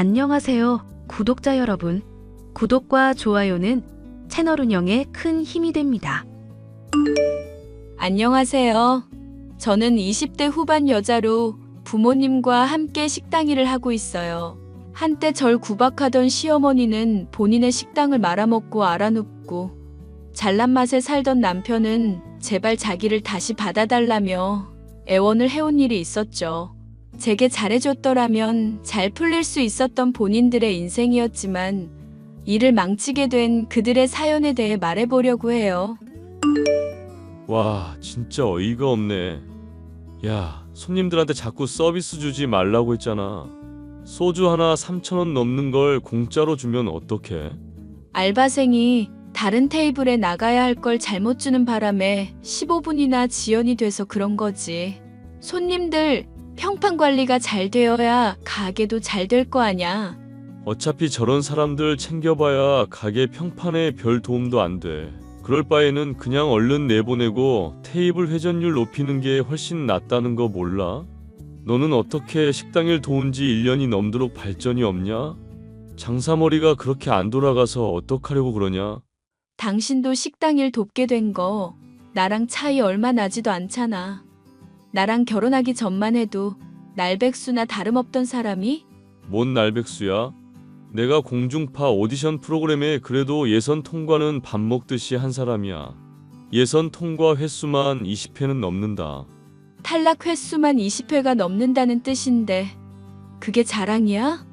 안녕하세요, 구독자 여러분. 구독과 좋아요는 채널 운영에 큰 힘이 됩니다. 안녕하세요. 저는 20대 후반 여자로 부모님과 함께 식당 일을 하고 있어요. 한때 절 구박하던 시어머니는 본인의 식당을 말아먹고 알아눕고, 잘난 맛에 살던 남편은 제발 자기를 다시 받아달라며 애원을 해온 일이 있었죠. 제게 잘해줬더라면 잘 풀릴 수 있었던 본인들의 인생이었지만, 일을 망치게 된 그들의 사연에 대해 말해보려고 해요. 와, 진짜 어이가 없네. 야, 손님들한테 자꾸 서비스 주지 말라고 했잖아. 소주 하나 3,000원 넘는 걸 공짜로 주면 어떡해? 알바생이 다른 테이블에 나가야 할 걸 잘못 주는 바람에 15분이나 지연이 돼서 그런 거지. 손님들 평판 관리가 잘 되어야 가게도 잘 될 거 아냐. 어차피 저런 사람들 챙겨봐야 가게 평판에 별 도움도 안 돼. 그럴 바에는 그냥 얼른 내보내고 테이블 회전율 높이는 게 훨씬 낫다는 거 몰라? 너는 어떻게 식당일 도운 지 1년이 넘도록 발전이 없냐? 장사머리가 그렇게 안 돌아가서 어떡하려고 그러냐? 당신도 식당 일 돕게 된 거 나랑 차이 얼마 나지도 않잖아. 나랑 결혼하기 전만 해도 날백수나 다름없던 사람이? 뭔 날백수야? 내가 공중파 오디션 프로그램에 그래도 예선 통과는 밥 먹듯이 한 사람이야. 예선 통과 횟수만 20회는 넘는다. 탈락 횟수만 20회가 넘는다는 뜻인데 그게 자랑이야?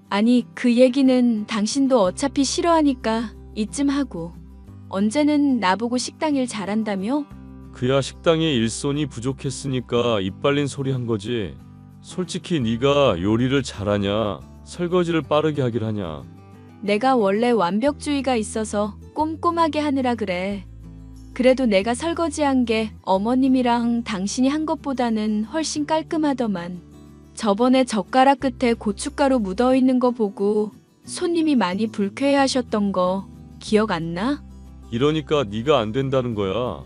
아니, 그 얘기는 당신도 어차피 싫어하니까 이쯤 하고, 언제는 나보고 식당 일 잘한다며? 그야 식당에 일손이 부족했으니까 입 발린 소리 한 거지. 솔직히 네가 요리를 잘하냐? 설거지를 빠르게 하길 하냐? 내가 원래 완벽주의가 있어서 꼼꼼하게 하느라 그래. 그래도 내가 설거지한 게 어머님이랑 당신이 한 것보다는 훨씬 깔끔하더만. 저번에 젓가락 끝에 고춧가루 묻어있는 거 보고 손님이 많이 불쾌해하셨던 거 기억 안 나? 이러니까 네가 안 된다는 거야.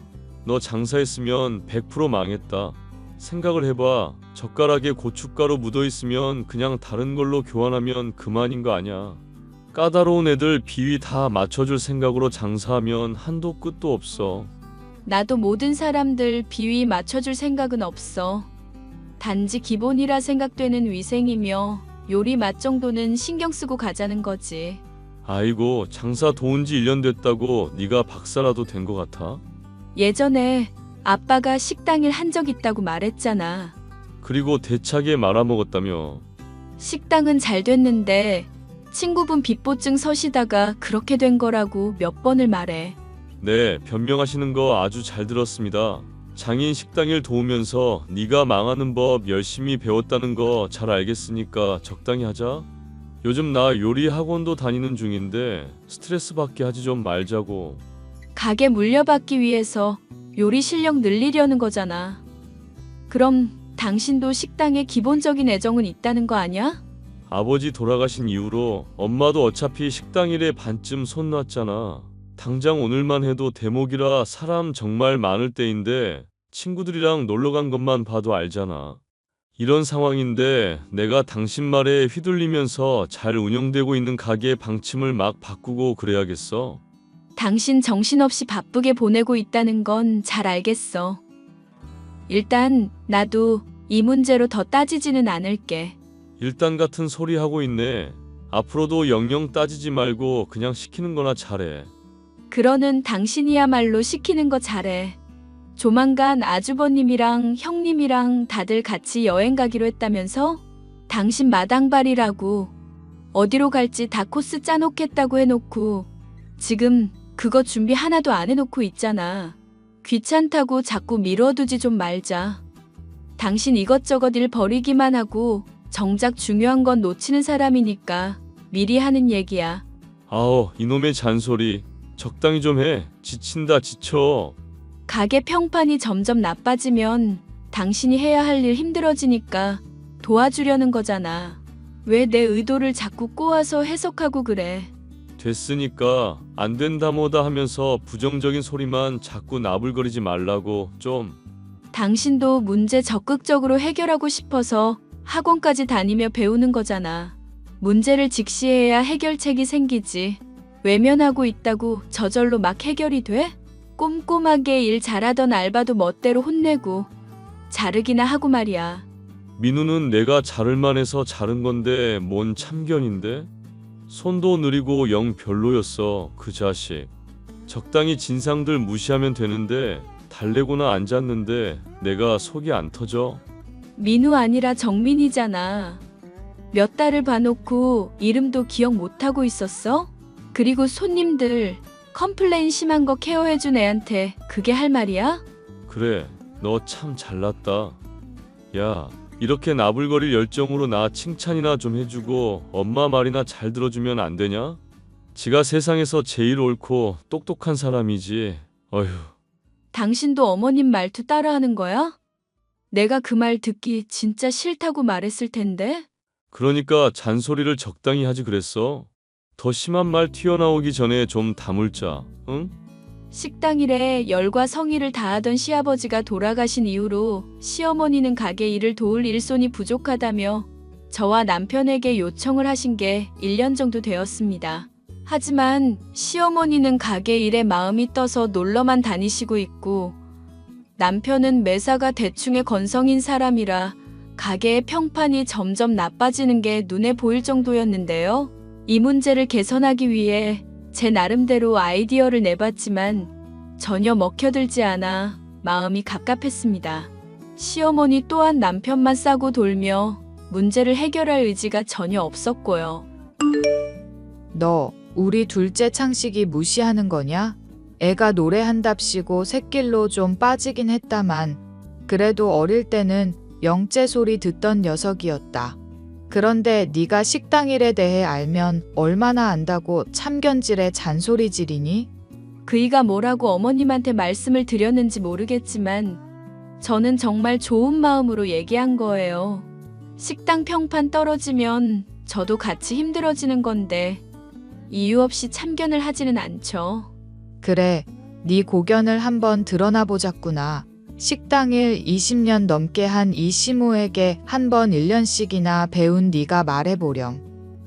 너 장사했으면 100% 망했다. 생각을 해봐. 젓가락에 고춧가루 묻어있으면 그냥 다른 걸로 교환하면 그만인 거 아냐. 까다로운 애들 비위 다 맞춰줄 생각으로 장사하면 한도 끝도 없어. 나도 모든 사람들 비위 맞춰줄 생각은 없어. 단지 기본이라 생각되는 위생이며 요리 맛 정도는 신경 쓰고 가자는 거지. 아이고, 장사 도운 지 1년 됐다고 네가 박사라도 된 거 같아? 예전에 아빠가 식당 일 한 적 있다고 말했잖아. 그리고 대차게 말아먹었다며. 식당은 잘 됐는데 친구분 빚보증 서시다가 그렇게 된 거라고 몇 번을 말해. 네, 변명하시는 거 아주 잘 들었습니다. 장인 식당일 도우면서 네가 망하는 법 열심히 배웠다는 거 잘 알겠으니까 적당히 하자. 요즘 나 요리 학원도 다니는 중인데 스트레스 받게 하지 좀 말자고. 가게 물려받기 위해서 요리 실력 늘리려는 거잖아. 그럼 당신도 식당에 기본적인 애정은 있다는 거 아니야? 아버지 돌아가신 이후로 엄마도 어차피 식당 일에 반쯤 손 놨잖아. 당장 오늘만 해도 대목이라 사람 정말 많을 때인데 친구들이랑 놀러 간 것만 봐도 알잖아. 이런 상황인데 내가 당신 말에 휘둘리면서 잘 운영되고 있는 가게 방침을 막 바꾸고 그래야겠어? 당신 정신없이 바쁘게 보내고 있다는 건 잘 알겠어. 일단 나도 이 문제로 더 따지지는 않을게. 일단 같은 소리 하고 있네. 앞으로도 영영 따지지 말고 그냥 시키는 거나 잘해. 그러는 당신이야말로 시키는 거 잘해. 조만간 아주버님이랑 형님이랑 다들 같이 여행 가기로 했다면서? 당신 마당발이라고 어디로 갈지 다 코스 짜놓겠다고 해놓고 지금 그거 준비 하나도 안 해놓고 있잖아. 귀찮다고 자꾸 미뤄두지 좀 말자. 당신 이것저것 일 버리기만 하고 정작 중요한 건 놓치는 사람이니까 미리 하는 얘기야. 아우, 이놈의 잔소리. 적당히 좀 해. 지친다, 지쳐. 가게 평판이 점점 나빠지면 당신이 해야 할 일 힘들어지니까 도와주려는 거잖아. 왜 내 의도를 자꾸 꼬아서 해석하고 그래? 됐으니까 안 된다 뭐다 하면서 부정적인 소리만 자꾸 나불거리지 말라고 좀. 당신도 문제 적극적으로 해결하고 싶어서 학원까지 다니며 배우는 거잖아. 문제를 직시해야 해결책이 생기지. 외면하고 있다고 저절로 막 해결이 돼? 꼼꼼하게 일 잘하던 알바도 멋대로 혼내고 자르기나 하고 말이야. 민우는 내가 자를만 해서 자른 건데 뭔 참견인데? 손도 느리고 영 별로였어, 그 자식. 적당히 진상들 무시하면 되는데 달래고나 앉았는데 내가 속이 안 터져. 민우 아니라 정민이잖아. 몇 달을 봐놓고 이름도 기억 못하고 있었어? 그리고 손님들 컴플레인 심한 거 케어해준 애한테 그게 할 말이야? 그래, 너 참 잘났다. 야, 이렇게 나불거릴 열정으로 나 칭찬이나 좀 해주고 엄마 말이나 잘 들어주면 안 되냐? 지가 세상에서 제일 옳고 똑똑한 사람이지. 어휴. 당신도 어머님 말투 따라하는 거야? 내가 그 말 듣기 진짜 싫다고 말했을 텐데? 그러니까 잔소리를 적당히 하지 그랬어. 더 심한 말 튀어나오기 전에 좀 다물자, 응? 식당 일에 열과 성의를 다하던 시아버지가 돌아가신 이후로 시어머니는 가게 일을 도울 일손이 부족하다며 저와 남편에게 요청을 하신 게 1년 정도 되었습니다. 하지만 시어머니는 가게 일에 마음이 떠서 놀러만 다니시고 있고 남편은 매사가 대충의 건성인 사람이라 가게의 평판이 점점 나빠지는 게 눈에 보일 정도였는데요. 이 문제를 개선하기 위해 제 나름대로 아이디어를 내봤지만 전혀 먹혀들지 않아 마음이 갑갑했습니다. 시어머니 또한 남편만 싸고 돌며 문제를 해결할 의지가 전혀 없었고요. 너 우리 둘째 창식이 무시하는 거냐? 애가 노래한답시고 새길로 좀 빠지긴 했다만 그래도 어릴 때는 영재 소리 듣던 녀석이었다. 그런데 네가 식당 일에 대해 알면 얼마나 안다고 참견질에 잔소리질이니? 그이가 뭐라고 어머님한테 말씀을 드렸는지 모르겠지만 저는 정말 좋은 마음으로 얘기한 거예요. 식당 평판 떨어지면 저도 같이 힘들어지는 건데 이유 없이 참견을 하지는 않죠. 그래, 네 고견을 한번 드러나 보자꾸나. 식당 일 20년 넘게 한 이 시모에게 한 번 1년씩이나 배운 네가 말해보렴.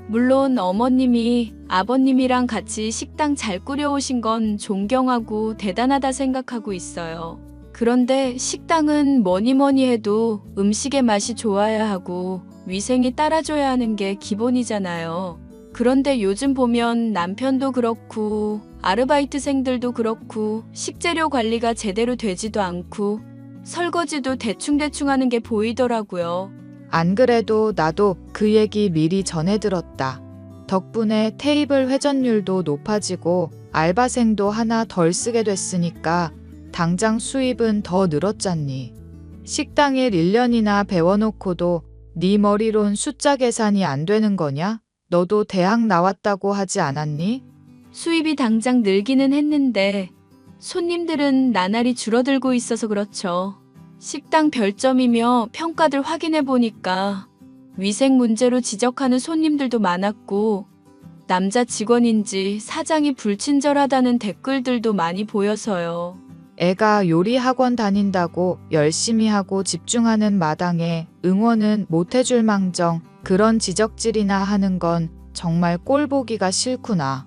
물론 어머님이 아버님이랑 같이 식당 잘 꾸려오신 건 존경하고 대단하다 생각하고 있어요. 그런데 식당은 뭐니 뭐니 해도 음식의 맛이 좋아야 하고 위생이 따라줘야 하는 게 기본이잖아요. 그런데 요즘 보면 남편도 그렇고 아르바이트생들도 그렇고 식재료 관리가 제대로 되지도 않고 설거지도 대충대충 하는 게 보이더라고요. 안 그래도 나도 그 얘기 미리 전해 들었다. 덕분에 테이블 회전율도 높아지고 알바생도 하나 덜 쓰게 됐으니까 당장 수입은 더 늘었잖니. 식당 일 1년이나 배워놓고도 네 머리론 숫자 계산이 안 되는 거냐? 너도 대학 나왔다고 하지 않았니? 수입이 당장 늘기는 했는데 손님들은 나날이 줄어들고 있어서 그렇죠. 식당 별점이며 평가들 확인해 보니까 위생 문제로 지적하는 손님들도 많았고 남자 직원인지 사장이 불친절하다는 댓글들도 많이 보여서요. 애가 요리 학원 다닌다고 열심히 하고 집중하는 마당에 응원은 못 해줄 망정 그런 지적질이나 하는 건 정말 꼴 보기가 싫구나.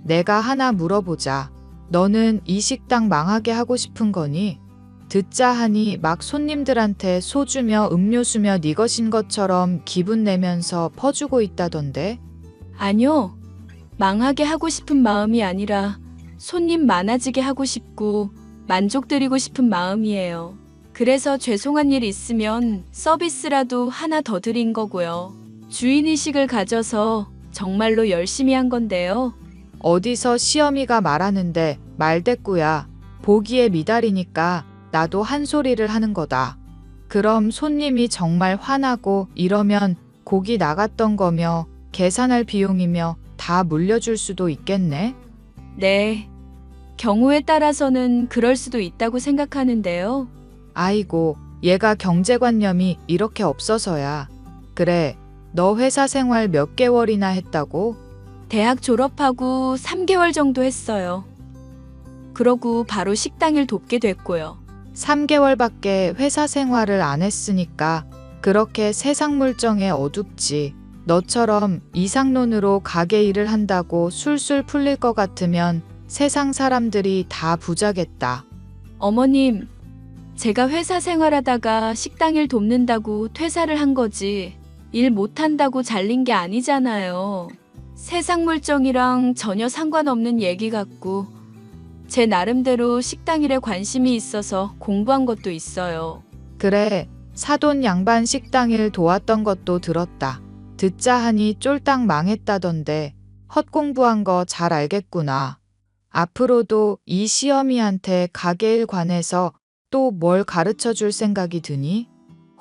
내가 하나 물어보자. 너는 이 식당 망하게 하고 싶은 거니? 듣자 하니 막 손님들한테 소주며 음료수며 네 것인 것처럼 기분 내면서 퍼주고 있다던데? 아니요. 망하게 하고 싶은 마음이 아니라 손님 많아지게 하고 싶고 만족드리고 싶은 마음이에요. 그래서 죄송한 일 있으면 서비스라도 하나 더 드린 거고요. 주인의식을 가져서 정말로 열심히 한 건데요. 어디서 시어미가 말하는데 말대꾸야. 보기에 미달이니까 나도 한 소리를 하는 거다. 그럼 손님이 정말 화나고 이러면 고기 나갔던 거며 계산할 비용이며 다 물려줄 수도 있겠네? 네. 경우에 따라서는 그럴 수도 있다고 생각하는데요. 아이고, 얘가 경제관념이 이렇게 없어서야. 그래, 너 회사 생활 몇 개월이나 했다고? 대학 졸업하고 3개월 정도 했어요. 그러고 바로 식당 일 돕게 됐고요. 3개월밖에 회사 생활을 안 했으니까 그렇게 세상 물정에 어둡지. 너처럼 이상론으로 가게 일을 한다고 술술 풀릴 것 같으면 세상 사람들이 다 부자겠다. 어머님, 제가 회사 생활하다가 식당 일 돕는다고 퇴사를 한 거지. 일 못한다고 잘린 게 아니잖아요. 세상 물정이랑 전혀 상관없는 얘기 같고 제 나름대로 식당 일에 관심이 있어서 공부한 것도 있어요. 그래, 사돈 양반 식당 일 도왔던 것도 들었다. 듣자 하니 쫄딱 망했다던데 헛공부한 거 잘 알겠구나. 앞으로도 이 시어미한테 가게 일 관해서 또 뭘 가르쳐 줄 생각이 드니?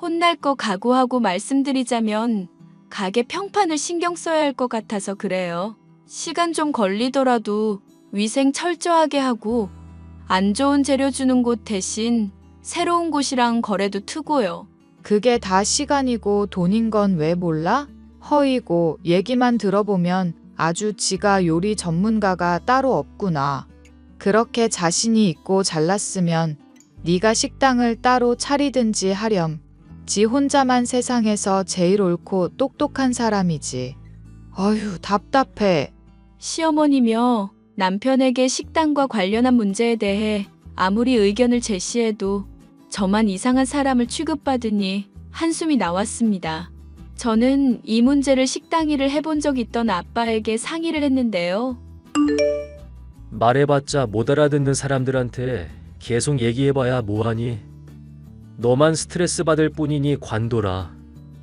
혼날 거 각오하고 말씀드리자면 가게 평판을 신경 써야 할 것 같아서 그래요. 시간 좀 걸리더라도 위생 철저하게 하고 안 좋은 재료 주는 곳 대신 새로운 곳이랑 거래도 트고요. 그게 다 시간이고 돈인 건 왜 몰라? 허이고 얘기만 들어보면 아주 지가 요리 전문가가 따로 없구나. 그렇게 자신이 있고 잘났으면 네가 식당을 따로 차리든지 하렴. 지 혼자만 세상에서 제일 옳고 똑똑한 사람이지. 어휴, 답답해. 시어머니며 남편에게 식당과 관련한 문제에 대해 아무리 의견을 제시해도 저만 이상한 사람을 취급받으니 한숨이 나왔습니다. 저는 이 문제를 식당 일을 해본 적 있던 아빠에게 상의를 했는데요. 말해봤자 못 알아듣는 사람들한테 계속 얘기해봐야 뭐하니? 너만 스트레스 받을 뿐이니 관둬라.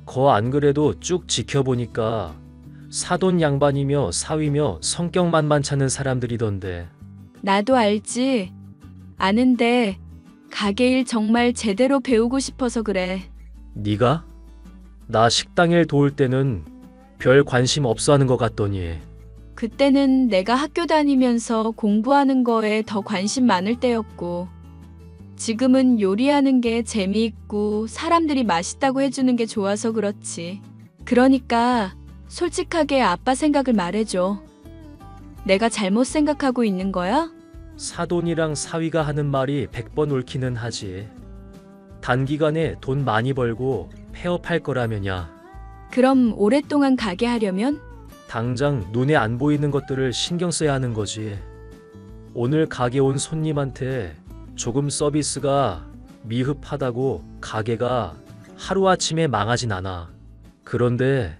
거 안 그래도 쭉 지켜보니까 사돈 양반이며 사위며 성격 만만찮은 사람들이던데. 나도 알지. 아는데 가게 일 정말 제대로 배우고 싶어서 그래. 네가? 나 식당일 도울 때는 별 관심 없어 하는 것 같더니. 그때는 내가 학교 다니면서 공부하는 거에 더 관심 많을 때였고 지금은 요리하는 게 재미있고 사람들이 맛있다고 해주는 게 좋아서 그렇지. 그러니까 솔직하게 아빠 생각을 말해줘. 내가 잘못 생각하고 있는 거야? 사돈이랑 사위가 하는 말이 100번 옳기는 하지. 단기간에 돈 많이 벌고 폐업할 거라면야. 그럼 오랫동안 가게 하려면? 당장 눈에 안 보이는 것들을 신경 써야 하는 거지. 오늘 가게 온 손님한테 조금 서비스가 미흡하다고 가게가 하루아침에 망하진 않아. 그런데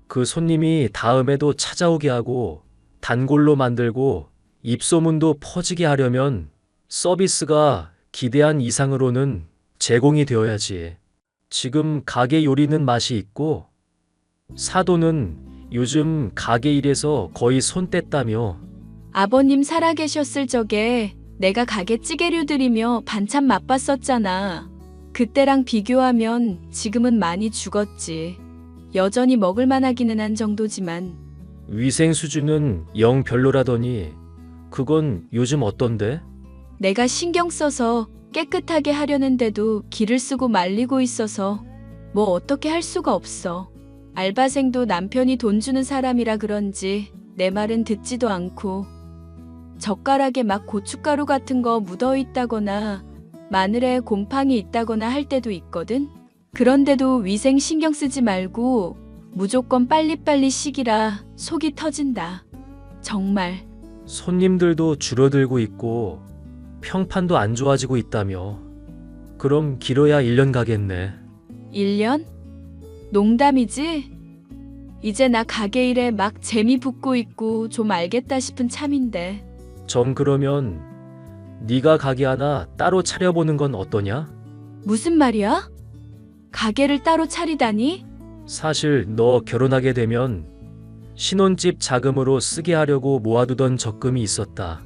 그 손님이 다음에도 찾아오게 하고 단골로 만들고 입소문도 퍼지게 하려면 서비스가 기대한 이상으로는 제공이 되어야지. 지금 가게 요리는 맛이 있고 사돈은 요즘 가게 일에서 거의 손 뗐다며. 아버님 살아계셨을 적에 내가 가게 찌개류들이며 반찬 맛봤었잖아. 그때랑 비교하면 지금은 많이 죽었지. 여전히 먹을만 하기는 한 정도지만. 위생 수준은 영 별로라더니 그건 요즘 어떤데? 내가 신경 써서 깨끗하게 하려는데도 기를 쓰고 말리고 있어서 뭐 어떻게 할 수가 없어. 알바생도 남편이 돈 주는 사람이라 그런지 내 말은 듣지도 않고 젓가락에 막 고춧가루 같은 거 묻어 있다거나 마늘에 곰팡이 있다거나 할 때도 있거든. 그런데도 위생 신경 쓰지 말고 무조건 빨리빨리 시키라 속이 터진다. 정말. 손님들도 줄어들고 있고 평판도 안 좋아지고 있다며. 그럼 길어야 1년 가겠네. 1년? 농담이지? 이제 나 가게 일에 막 재미 붙고 있고 좀 알겠다 싶은 참인데. 정 그러면 네가 가게 하나 따로 차려보는 건 어떠냐? 무슨 말이야? 가게를 따로 차리다니? 사실 너 결혼하게 되면 신혼집 자금으로 쓰게 하려고 모아두던 적금이 있었다.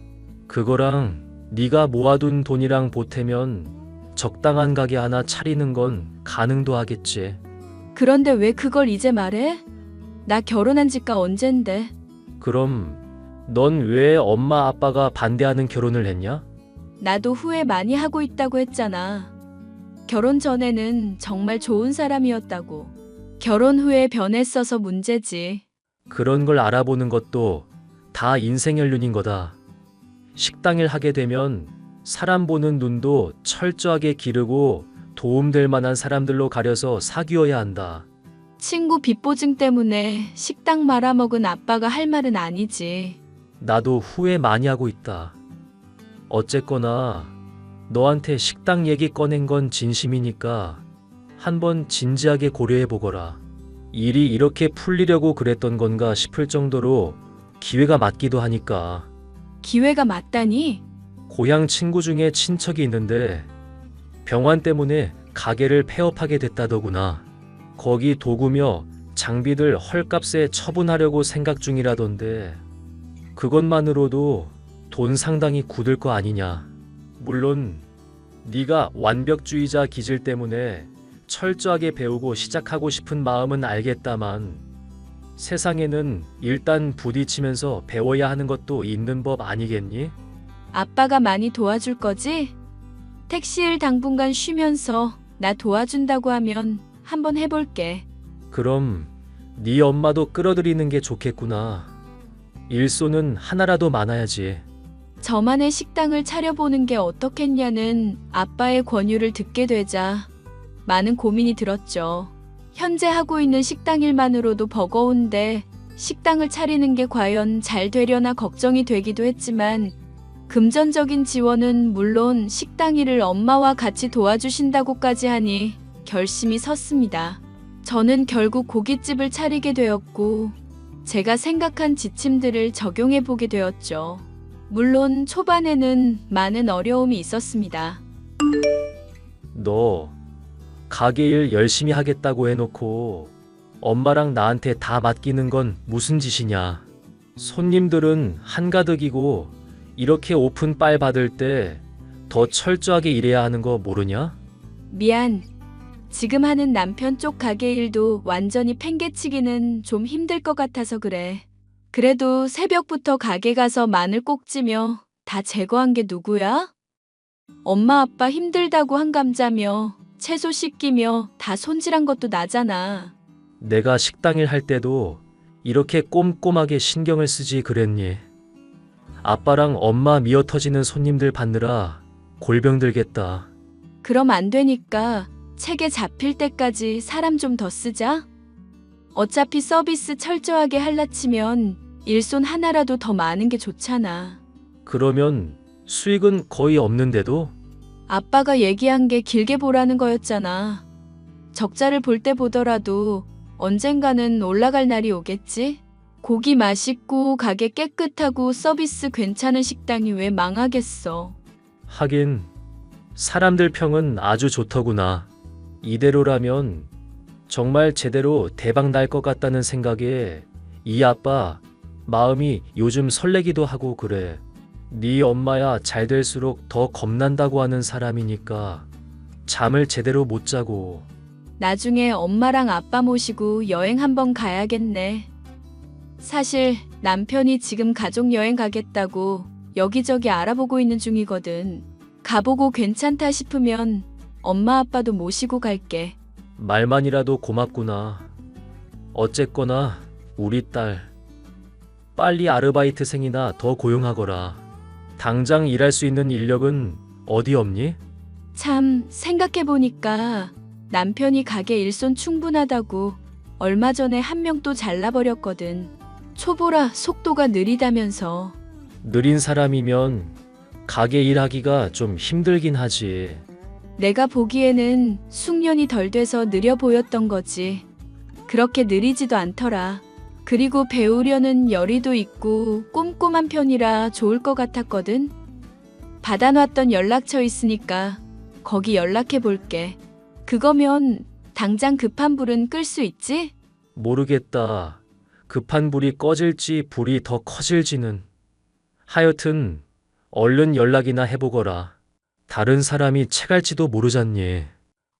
그거랑 네가 모아둔 돈이랑 보태면 적당한 가게 하나 차리는 건 가능도 하겠지. 그런데 왜 그걸 이제 말해? 나 결혼한 지가 언젠데. 그럼 넌 왜 엄마 아빠가 반대하는 결혼을 했냐? 나도 후회 많이 하고 있다고 했잖아. 결혼 전에는 정말 좋은 사람이었다고. 결혼 후에 변했어서 문제지. 그런 걸 알아보는 것도 다 인생 연륜인 거다. 식당일 하게 되면 사람 보는 눈도 철저하게 기르고 도움될 만한 사람들로 가려서 사귀어야 한다. 친구 빚보증 때문에 식당 말아먹은 아빠가 할 말은 아니지. 나도 후회 많이 하고 있다. 어쨌거나 너한테 식당 얘기 꺼낸 건 진심이니까 한번 진지하게 고려해 보거라. 일이 이렇게 풀리려고 그랬던 건가 싶을 정도로 기회가 맞기도 하니까. 기회가 맞다니? 고향 친구 중에 친척이 있는데 병환 때문에 가게를 폐업하게 됐다더구나. 거기 도구며 장비들 헐값에 처분하려고 생각 중이라던데 그것만으로도 돈 상당히 굳을 거 아니냐. 물론 네가 완벽주의자 기질 때문에 철저하게 배우고 시작하고 싶은 마음은 알겠다만 세상에는 일단 부딪히면서 배워야 하는 것도 있는 법 아니겠니? 아빠가 많이 도와줄 거지? 택시일 당분간 쉬면서 나 도와준다고 하면 한번 해볼게. 그럼 네 엄마도 끌어들이는 게 좋겠구나. 일손은 하나라도 많아야지. 저만의 식당을 차려보는 게 어떻겠냐는 아빠의 권유를 듣게 되자 많은 고민이 들었죠. 현재 하고 있는 식당 일만으로도 버거운데 식당을 차리는 게 과연 잘 되려나 걱정이 되기도 했지만 금전적인 지원은 물론 식당 일을 엄마와 같이 도와주신다고까지 하니 결심이 섰습니다. 저는 결국 고깃집을 차리게 되었고 제가 생각한 지침들을 적용해 보게 되었죠. 물론 초반에는 많은 어려움이 있었습니다. 너 가게 일 열심히 하겠다고 해놓고 엄마랑 나한테 다 맡기는 건 무슨 짓이냐. 손님들은 한가득이고 이렇게 오픈 빨 받을 때 더 철저하게 일해야 하는 거 모르냐? 미안. 지금 하는 남편 쪽 가게 일도 완전히 팽개치기는 좀 힘들 것 같아서 그래. 그래도 새벽부터 가게 가서 마늘 꼭지며 다 제거한 게 누구야? 엄마 아빠 힘들다고 한 감자며 채소 씻기며 다 손질한 것도 나잖아. 내가 식당 일 할 때도 이렇게 꼼꼼하게 신경을 쓰지 그랬니? 아빠랑 엄마 미어 터지는 손님들 받느라 골병 들겠다. 그럼 안 되니까 책에 잡힐 때까지 사람 좀 더 쓰자. 어차피 서비스 철저하게 할라치면 일손 하나라도 더 많은 게 좋잖아. 그러면 수익은 거의 없는데도? 아빠가 얘기한 게 길게 보라는 거였잖아. 적자를 볼 때 보더라도 언젠가는 올라갈 날이 오겠지? 고기 맛있고 가게 깨끗하고 서비스 괜찮은 식당이 왜 망하겠어. 하긴 사람들 평은 아주 좋더구나. 이대로라면 정말 제대로 대박 날 것 같다는 생각에 이 아빠 마음이 요즘 설레기도 하고 그래. 네 엄마야 잘 될수록 더 겁난다고 하는 사람이니까 잠을 제대로 못 자고. 나중에 엄마랑 아빠 모시고 여행 한번 가야겠네. 사실 남편이 지금 가족여행 가겠다고 여기저기 알아보고 있는 중이거든. 가보고 괜찮다 싶으면 엄마 아빠도 모시고 갈게. 말만이라도 고맙구나. 어쨌거나 우리 딸 빨리 아르바이트생이나 더 고용하거라. 당장 일할 수 있는 인력은 어디 없니? 참 생각해보니까 남편이 가게 일손 충분하다고 얼마 전에 한 명 또 잘라버렸거든. 초보라 속도가 느리다면서. 느린 사람이면 가게 일하기가 좀 힘들긴 하지. 내가 보기에는 숙련이 덜 돼서 느려 보였던 거지. 그렇게 느리지도 않더라. 그리고 배우려는 열의도 있고 꼼꼼한 편이라 좋을 것 같았거든. 받아놨던 연락처 있으니까 거기 연락해 볼게. 그거면 당장 급한 불은 끌 수 있지? 모르겠다. 급한 불이 꺼질지 불이 더 커질지는. 하여튼 얼른 연락이나 해보거라. 다른 사람이 채갈지도 모르잖니.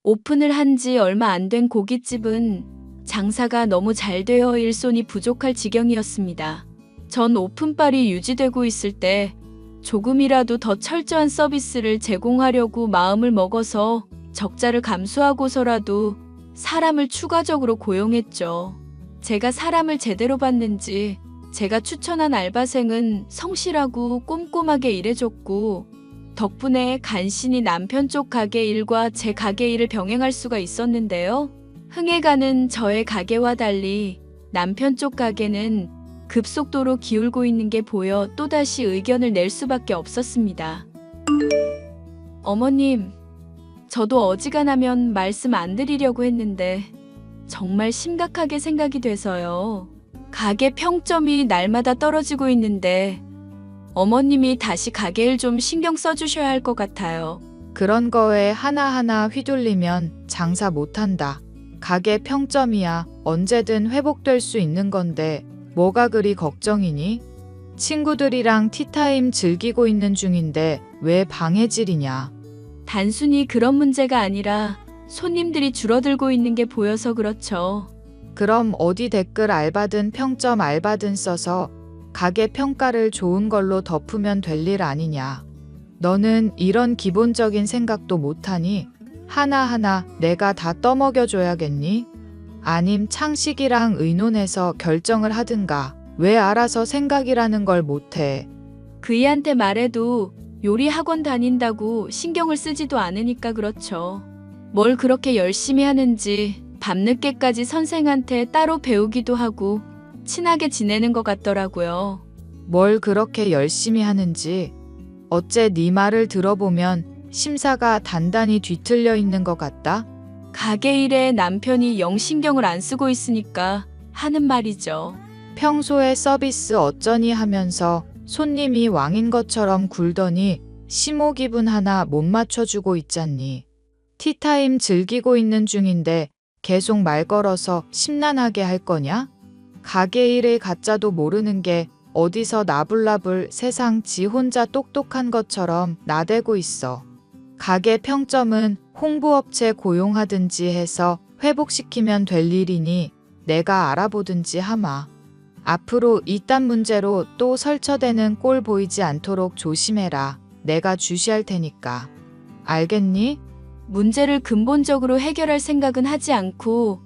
오픈을 한 지 얼마 안 된 고깃집은 장사가 너무 잘 되어 일손이 부족할 지경이었습니다. 전 오픈빨이 유지되고 있을 때 조금이라도 더 철저한 서비스를 제공하려고 마음을 먹어서 적자를 감수하고서라도 사람을 추가적으로 고용했죠. 제가 사람을 제대로 봤는지 제가 추천한 알바생은 성실하고 꼼꼼하게 일해줬고 덕분에 간신히 남편 쪽 가게 일과 제 가게 일을 병행할 수가 있었는데요. 흥해가는 저의 가게와 달리 남편 쪽 가게는 급속도로 기울고 있는 게 보여 또다시 의견을 낼 수밖에 없었습니다. 어머님, 저도 어지간하면 말씀 안 드리려고 했는데 정말 심각하게 생각이 돼서요. 가게 평점이 날마다 떨어지고 있는데 어머님이 다시 가게를 좀 신경 써주셔야 할 것 같아요. 그런 거에 하나하나 휘둘리면 장사 못한다. 가게 평점이야 언제든 회복될 수 있는 건데 뭐가 그리 걱정이니? 친구들이랑 티타임 즐기고 있는 중인데 왜 방해질이냐? 단순히 그런 문제가 아니라 손님들이 줄어들고 있는 게 보여서 그렇죠. 그럼 어디 댓글 알바든 평점 알바든 써서 가게 평가를 좋은 걸로 덮으면 될 일 아니냐? 너는 이런 기본적인 생각도 못하니? 하나하나 내가 다 떠먹여줘야겠니? 아님 창식이랑 의논해서 결정을 하든가. 왜 알아서 생각이라는 걸 못해? 그이한테 말해도 요리 학원 다닌다고 신경을 쓰지도 않으니까 그렇죠. 뭘 그렇게 열심히 하는지 밤늦게까지 선생한테 따로 배우기도 하고 친하게 지내는 것 같더라고요. 뭘 그렇게 열심히 하는지. 어째 네 말을 들어보면 심사가 단단히 뒤틀려 있는 것 같다? 가게 일에 남편이 영 신경을 안 쓰고 있으니까 하는 말이죠. 평소에 서비스 어쩌니 하면서 손님이 왕인 것처럼 굴더니 시모 기분 하나 못 맞춰주고 있잖니. 티타임 즐기고 있는 중인데 계속 말 걸어서 심란하게 할 거냐? 가게 일의 가짜도 모르는 게 어디서 나불나불 세상 지 혼자 똑똑한 것처럼 나대고 있어. 가게 평점은 홍보업체 고용하든지 해서 회복시키면 될 일이니 내가 알아보든지 하마. 앞으로 이딴 문제로 또 설쳐대는 꼴 보이지 않도록 조심해라. 내가 주시할 테니까. 알겠니? 문제를 근본적으로 해결할 생각은 하지 않고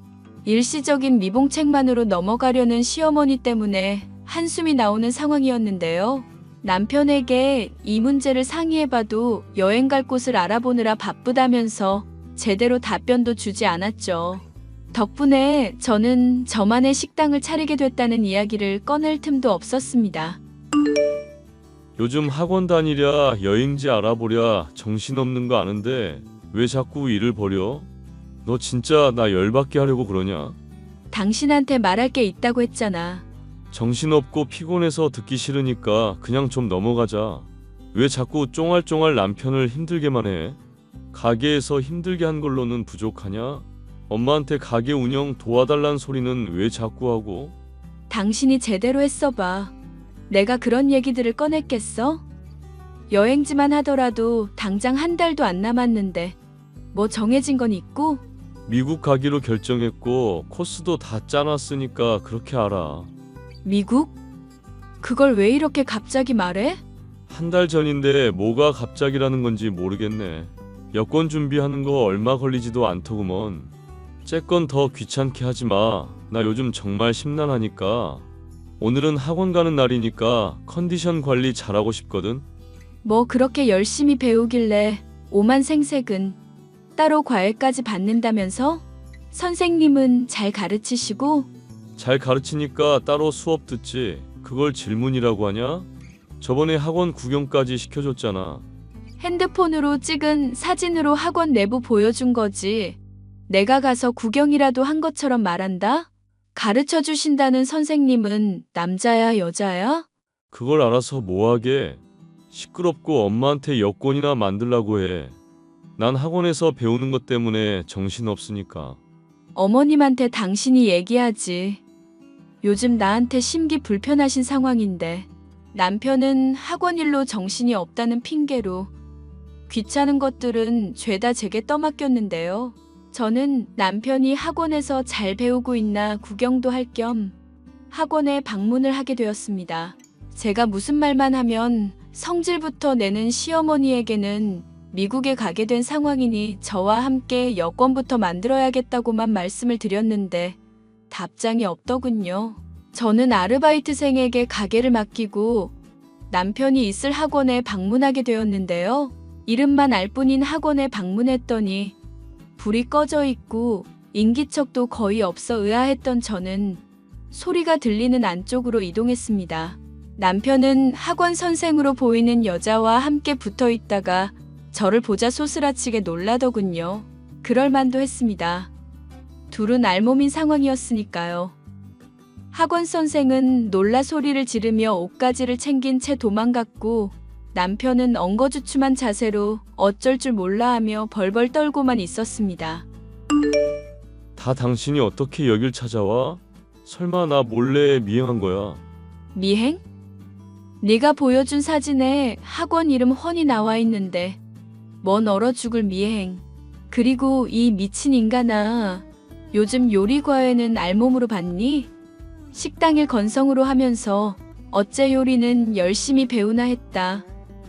일시적인 미봉책만으로 넘어가려는 시어머니 때문에 한숨이 나오는 상황이었는데요. 남편에게 이 문제를 상의해봐도 여행 갈 곳을 알아보느라 바쁘다면서 제대로 답변도 주지 않았죠. 덕분에 저는 저만의 식당을 차리게 됐다는 이야기를 꺼낼 틈도 없었습니다. 요즘 학원 다니랴 여행지 알아보랴 정신없는 거 아는데 왜 자꾸 일을 벌여? 너 진짜 나 열받게 하려고 그러냐? 당신한테 말할 게 있다고 했잖아. 정신없고 피곤해서 듣기 싫으니까 그냥 좀 넘어가자. 왜 자꾸 쫑알쫑알 남편을 힘들게만 해? 가게에서 힘들게 한 걸로는 부족하냐? 엄마한테 가게 운영 도와달란 소리는 왜 자꾸 하고? 당신이 제대로 했어봐. 내가 그런 얘기들을 꺼냈겠어? 여행지만 하더라도 당장 한 달도 안 남았는데 뭐 정해진 건 있고? 미국 가기로 결정했고 코스도 다 짜놨으니까 그렇게 알아. 미국? 그걸 왜 이렇게 갑자기 말해? 한 달 전인데 뭐가 갑자기라는 건지 모르겠네. 여권 준비하는 거 얼마 걸리지도 않더구먼. 째건 더 귀찮게 하지 마. 나 요즘 정말 심란하니까. 오늘은 학원 가는 날이니까 컨디션 관리 잘하고 싶거든. 뭐 그렇게 열심히 배우길래 오만생색은 따로 과외까지 받는다면서? 선생님은 잘 가르치시고? 잘 가르치니까 따로 수업 듣지. 그걸 질문이라고 하냐? 저번에 학원 구경까지 시켜줬잖아. 핸드폰으로 찍은 사진으로 학원 내부 보여준 거지. 내가 가서 구경이라도 한 것처럼 말한다? 가르쳐 주신다는 선생님은 남자야, 여자야? 그걸 알아서 뭐하게. 시끄럽고 엄마한테 여권이나 만들라고 해. 난 학원에서 배우는 것 때문에 정신없으니까. 어머님한테 당신이 얘기하지. 요즘 나한테 심기 불편하신 상황인데 남편은 학원 일로 정신이 없다는 핑계로 귀찮은 것들은 죄다 제게 떠맡겼는데요. 저는 남편이 학원에서 잘 배우고 있나 구경도 할 겸 학원에 방문을 하게 되었습니다. 제가 무슨 말만 하면 성질부터 내는 시어머니에게는 미국에 가게 된 상황이니 저와 함께 여권부터 만들어야겠다고만 말씀을 드렸는데 답장이 없더군요. 저는 아르바이트생에게 가게를 맡기고 남편이 있을 학원에 방문하게 되었는데요. 이름만 알 뿐인 학원에 방문했더니 불이 꺼져 있고 인기척도 거의 없어 의아했던 저는 소리가 들리는 안쪽으로 이동했습니다. 남편은 학원 선생으로 보이는 여자와 함께 붙어 있다가 저를 보자 소스라치게 놀라더군요. 그럴 만도 했습니다. 둘은 알몸인 상황이었으니까요. 학원 선생은 놀라 소리를 지르며 옷가지를 챙긴 채 도망갔고 남편은 엉거주춤한 자세로 어쩔 줄 몰라 하며 벌벌 떨고만 있었습니다. 다 당신이 어떻게 여길 찾아와? 설마 나 몰래 미행한 거야? 미행? 네가 보여준 사진에 학원 이름 훤히 나와 있는데 뭔 얼어 죽을 미행. 그리고 이 미친 인간아, 요즘 요리 과외는 알몸으로 받니? 식당일 건성으로 하면서 어째 요리는 열심히 배우나 했다.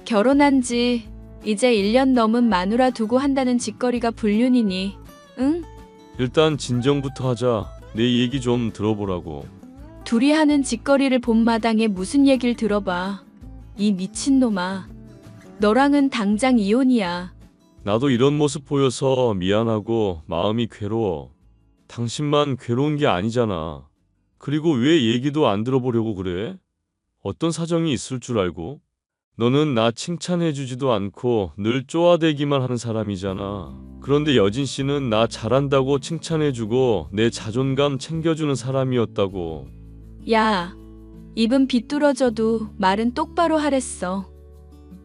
결혼한 지 이제 1년 넘은 마누라 두고 한다는 짓거리가 불륜이니, 응? 일단 진정부터 하자. 내 얘기 좀 들어보라고. 둘이 하는 짓거리를 본 마당에 무슨 얘기를 들어봐. 이 미친놈아. 너랑은 당장 이혼이야. 나도 이런 모습 보여서 미안하고 마음이 괴로워. 당신만 괴로운 게 아니잖아. 그리고 왜 얘기도 안 들어보려고 그래? 어떤 사정이 있을 줄 알고? 너는 나 칭찬해주지도 않고 늘 쪼아대기만 하는 사람이잖아. 그런데 여진 씨는 나 잘한다고 칭찬해주고 내 자존감 챙겨주는 사람이었다고. 야, 입은 비뚤어져도 말은 똑바로 하랬어.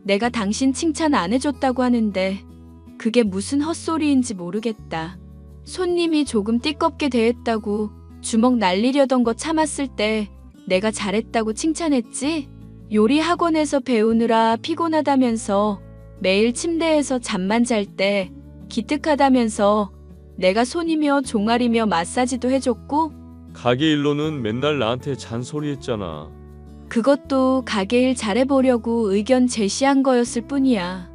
내가 당신 칭찬 안 해줬다고 하는데 그게 무슨 헛소리인지 모르겠다. 손님이 조금 띠껍게 대했다고 주먹 날리려던 거 참았을 때 내가 잘했다고 칭찬했지? 요리 학원에서 배우느라 피곤하다면서 매일 침대에서 잠만 잘 때 기특하다면서 내가 손이며 종아리며 마사지도 해줬고 가게 일로는 맨날 나한테 잔소리했잖아. 그것도 가게 일 잘해보려고 의견 제시한 거였을 뿐이야.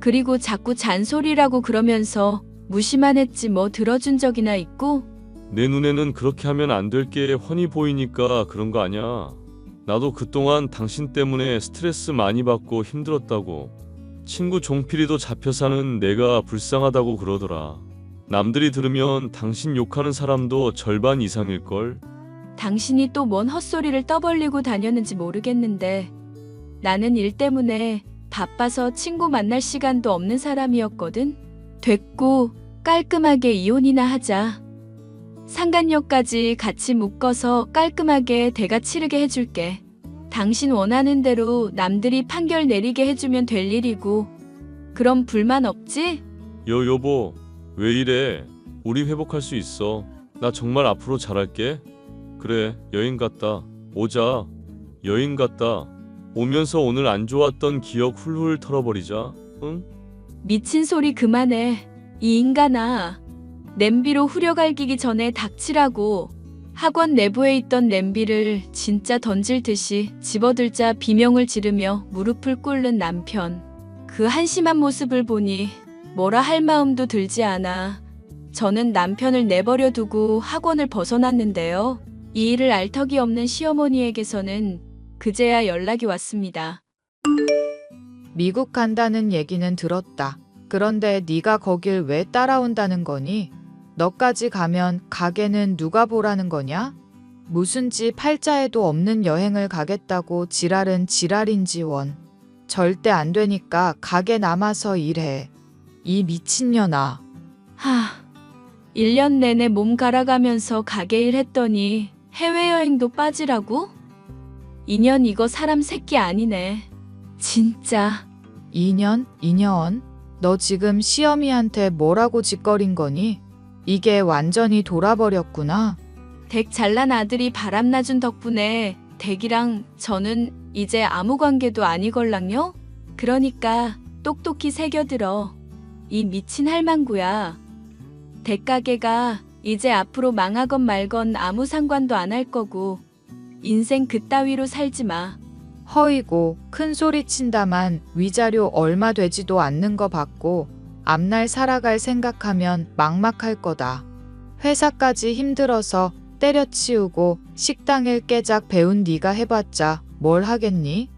그리고 자꾸 잔소리라고 그러면서 무시만 했지 뭐 들어준 적이나 있고? 내 눈에는 그렇게 하면 안 될 게 훤히 보이니까 그런 거 아냐. 나도 그동안 당신 때문에 스트레스 많이 받고 힘들었다고. 친구 종필이도 잡혀 사는 내가 불쌍하다고 그러더라. 남들이 들으면 당신 욕하는 사람도 절반 이상일걸. 당신이 또 뭔 헛소리를 떠벌리고 다녔는지 모르겠는데 나는 일 때문에 바빠서 친구 만날 시간도 없는 사람이었거든. 됐고 깔끔하게 이혼이나 하자. 상간녀까지 같이 묶어서 깔끔하게 대가 치르게 해줄게. 당신 원하는 대로 남들이 판결 내리게 해주면 될 일이고 그럼 불만 없지? 여보, 왜 이래? 우리 회복할 수 있어. 나 정말 앞으로 잘할게. 그래, 여행 갔다 오자. 여행 갔다 오면서 오늘 안 좋았던 기억 훌훌 털어버리자. 응? 미친 소리 그만해. 이 인간아. 냄비로 후려갈기기 전에 닥치라고. 학원 내부에 있던 냄비를 진짜 던질 듯이 집어들자 비명을 지르며 무릎을 꿇는 남편. 그 한심한 모습을 보니 뭐라 할 마음도 들지 않아. 저는 남편을 내버려 두고 학원을 벗어났는데요. 이 일을 알 턱이 없는 시어머니에게서는 그제야 연락이 왔습니다. 미국 간다는 얘기는 들었다. 그런데 네가 거길 왜 따라온다는 거니? 너까지 가면 가게는 누가 보라는 거냐? 무슨 지 팔자에도 없는 여행을 가겠다고 지랄은 지랄인지 원. 절대 안 되니까 가게 남아서 일해. 이 미친년아. 1년 내내 몸 갈아가면서 가게 일 했더니 해외여행도 빠지라고? 2년 이거 사람 새끼 아니네. 진짜. 2년? 너 지금 시어미한테 뭐라고 짓거린 거니? 이게 완전히 돌아버렸구나. 댁 잘난 아들이 바람나준 덕분에 댁이랑 저는 이제 아무 관계도 아니걸랑요? 그러니까 똑똑히 새겨들어. 이 미친 할망구야. 댁 가게가 이제 앞으로 망하건 말건 아무 상관도 안 할 거고 인생 그따위로 살지 마. 허이고 큰 소리 친다만 위자료 얼마 되지도 않는 거 받고 앞날 살아갈 생각하면 막막할 거다. 회사까지 힘들어서 때려치우고 식당일 깨작 배운 네가 해봤자 뭘 하겠니?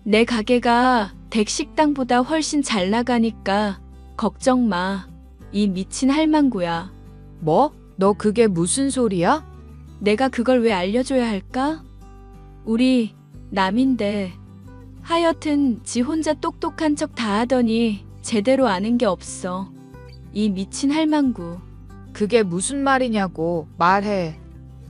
내 가게가 댁 식당보다 훨씬 잘 나가니까 걱정 마. 이 미친 할망구야. 뭐? 너 그게 무슨 소리야? 내가 그걸 왜 알려줘야 할까? 우리 남인데 하여튼 지 혼자 똑똑한 척 다 하더니 제대로 아는 게 없어. 이 미친 할망구. 그게 무슨 말이냐고 말해.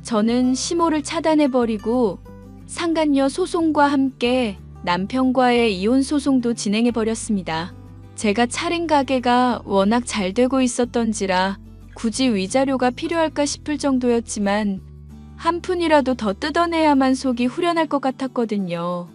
저는 시모를 차단해버리고 상간녀 소송과 함께 남편과의 이혼 소송도 진행해버렸습니다. 제가 차린 가게가 워낙 잘 되고 있었던지라 굳이 위자료가 필요할까 싶을 정도였지만 한 푼이라도 더 뜯어내야만 속이 후련할 것 같았거든요.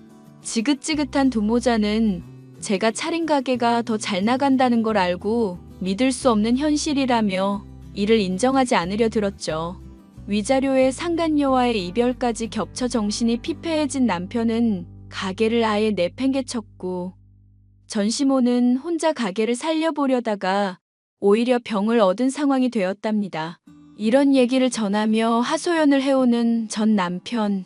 지긋지긋한 두모자는 제가 차린 가게가 더 잘 나간다는 걸 알고 믿을 수 없는 현실이라며 이를 인정하지 않으려 들었죠. 위자료에 상간녀와의 이별까지 겹쳐 정신이 피폐해진 남편은 가게를 아예 내팽개쳤고 전시모는 혼자 가게를 살려보려다가 오히려 병을 얻은 상황이 되었답니다. 이런 얘기를 전하며 하소연을 해오는 전 남편.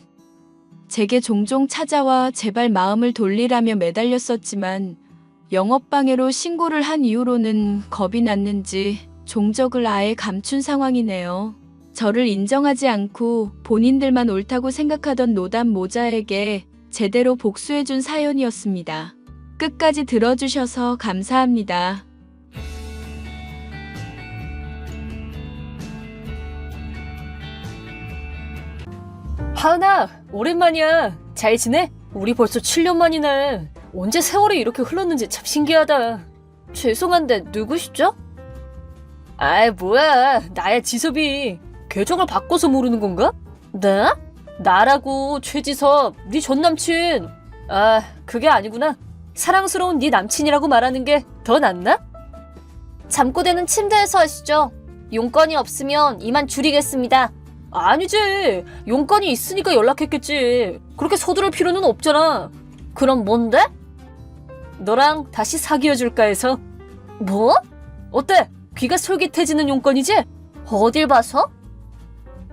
제게 종종 찾아와 제발 마음을 돌리라며 매달렸었지만 영업방해로 신고를 한 이후로는 겁이 났는지 종적을 아예 감춘 상황이네요. 저를 인정하지 않고 본인들만 옳다고 생각하던 노담 모자에게 제대로 복수해준 사연이었습니다. 끝까지 들어주셔서 감사합니다. 하은아, 오랜만이야. 잘 지내? 우리 벌써 7년 만이네. 언제 세월이 이렇게 흘렀는지 참 신기하다. 죄송한데 누구시죠? 아이 뭐야, 나야 지섭이. 계정을 바꿔서 모르는 건가? 네? 나라고, 최지섭, 네 전남친. 아, 그게 아니구나. 사랑스러운 네 남친이라고 말하는 게 더 낫나? 잠꼬대는 침대에서 하시죠. 용건이 없으면 이만 줄이겠습니다. 아니지. 용건이 있으니까 연락했겠지. 그렇게 서두를 필요는 없잖아. 그럼 뭔데? 너랑 다시 사귀어줄까 해서. 뭐? 어때? 귀가 솔깃해지는 용건이지? 어딜 봐서?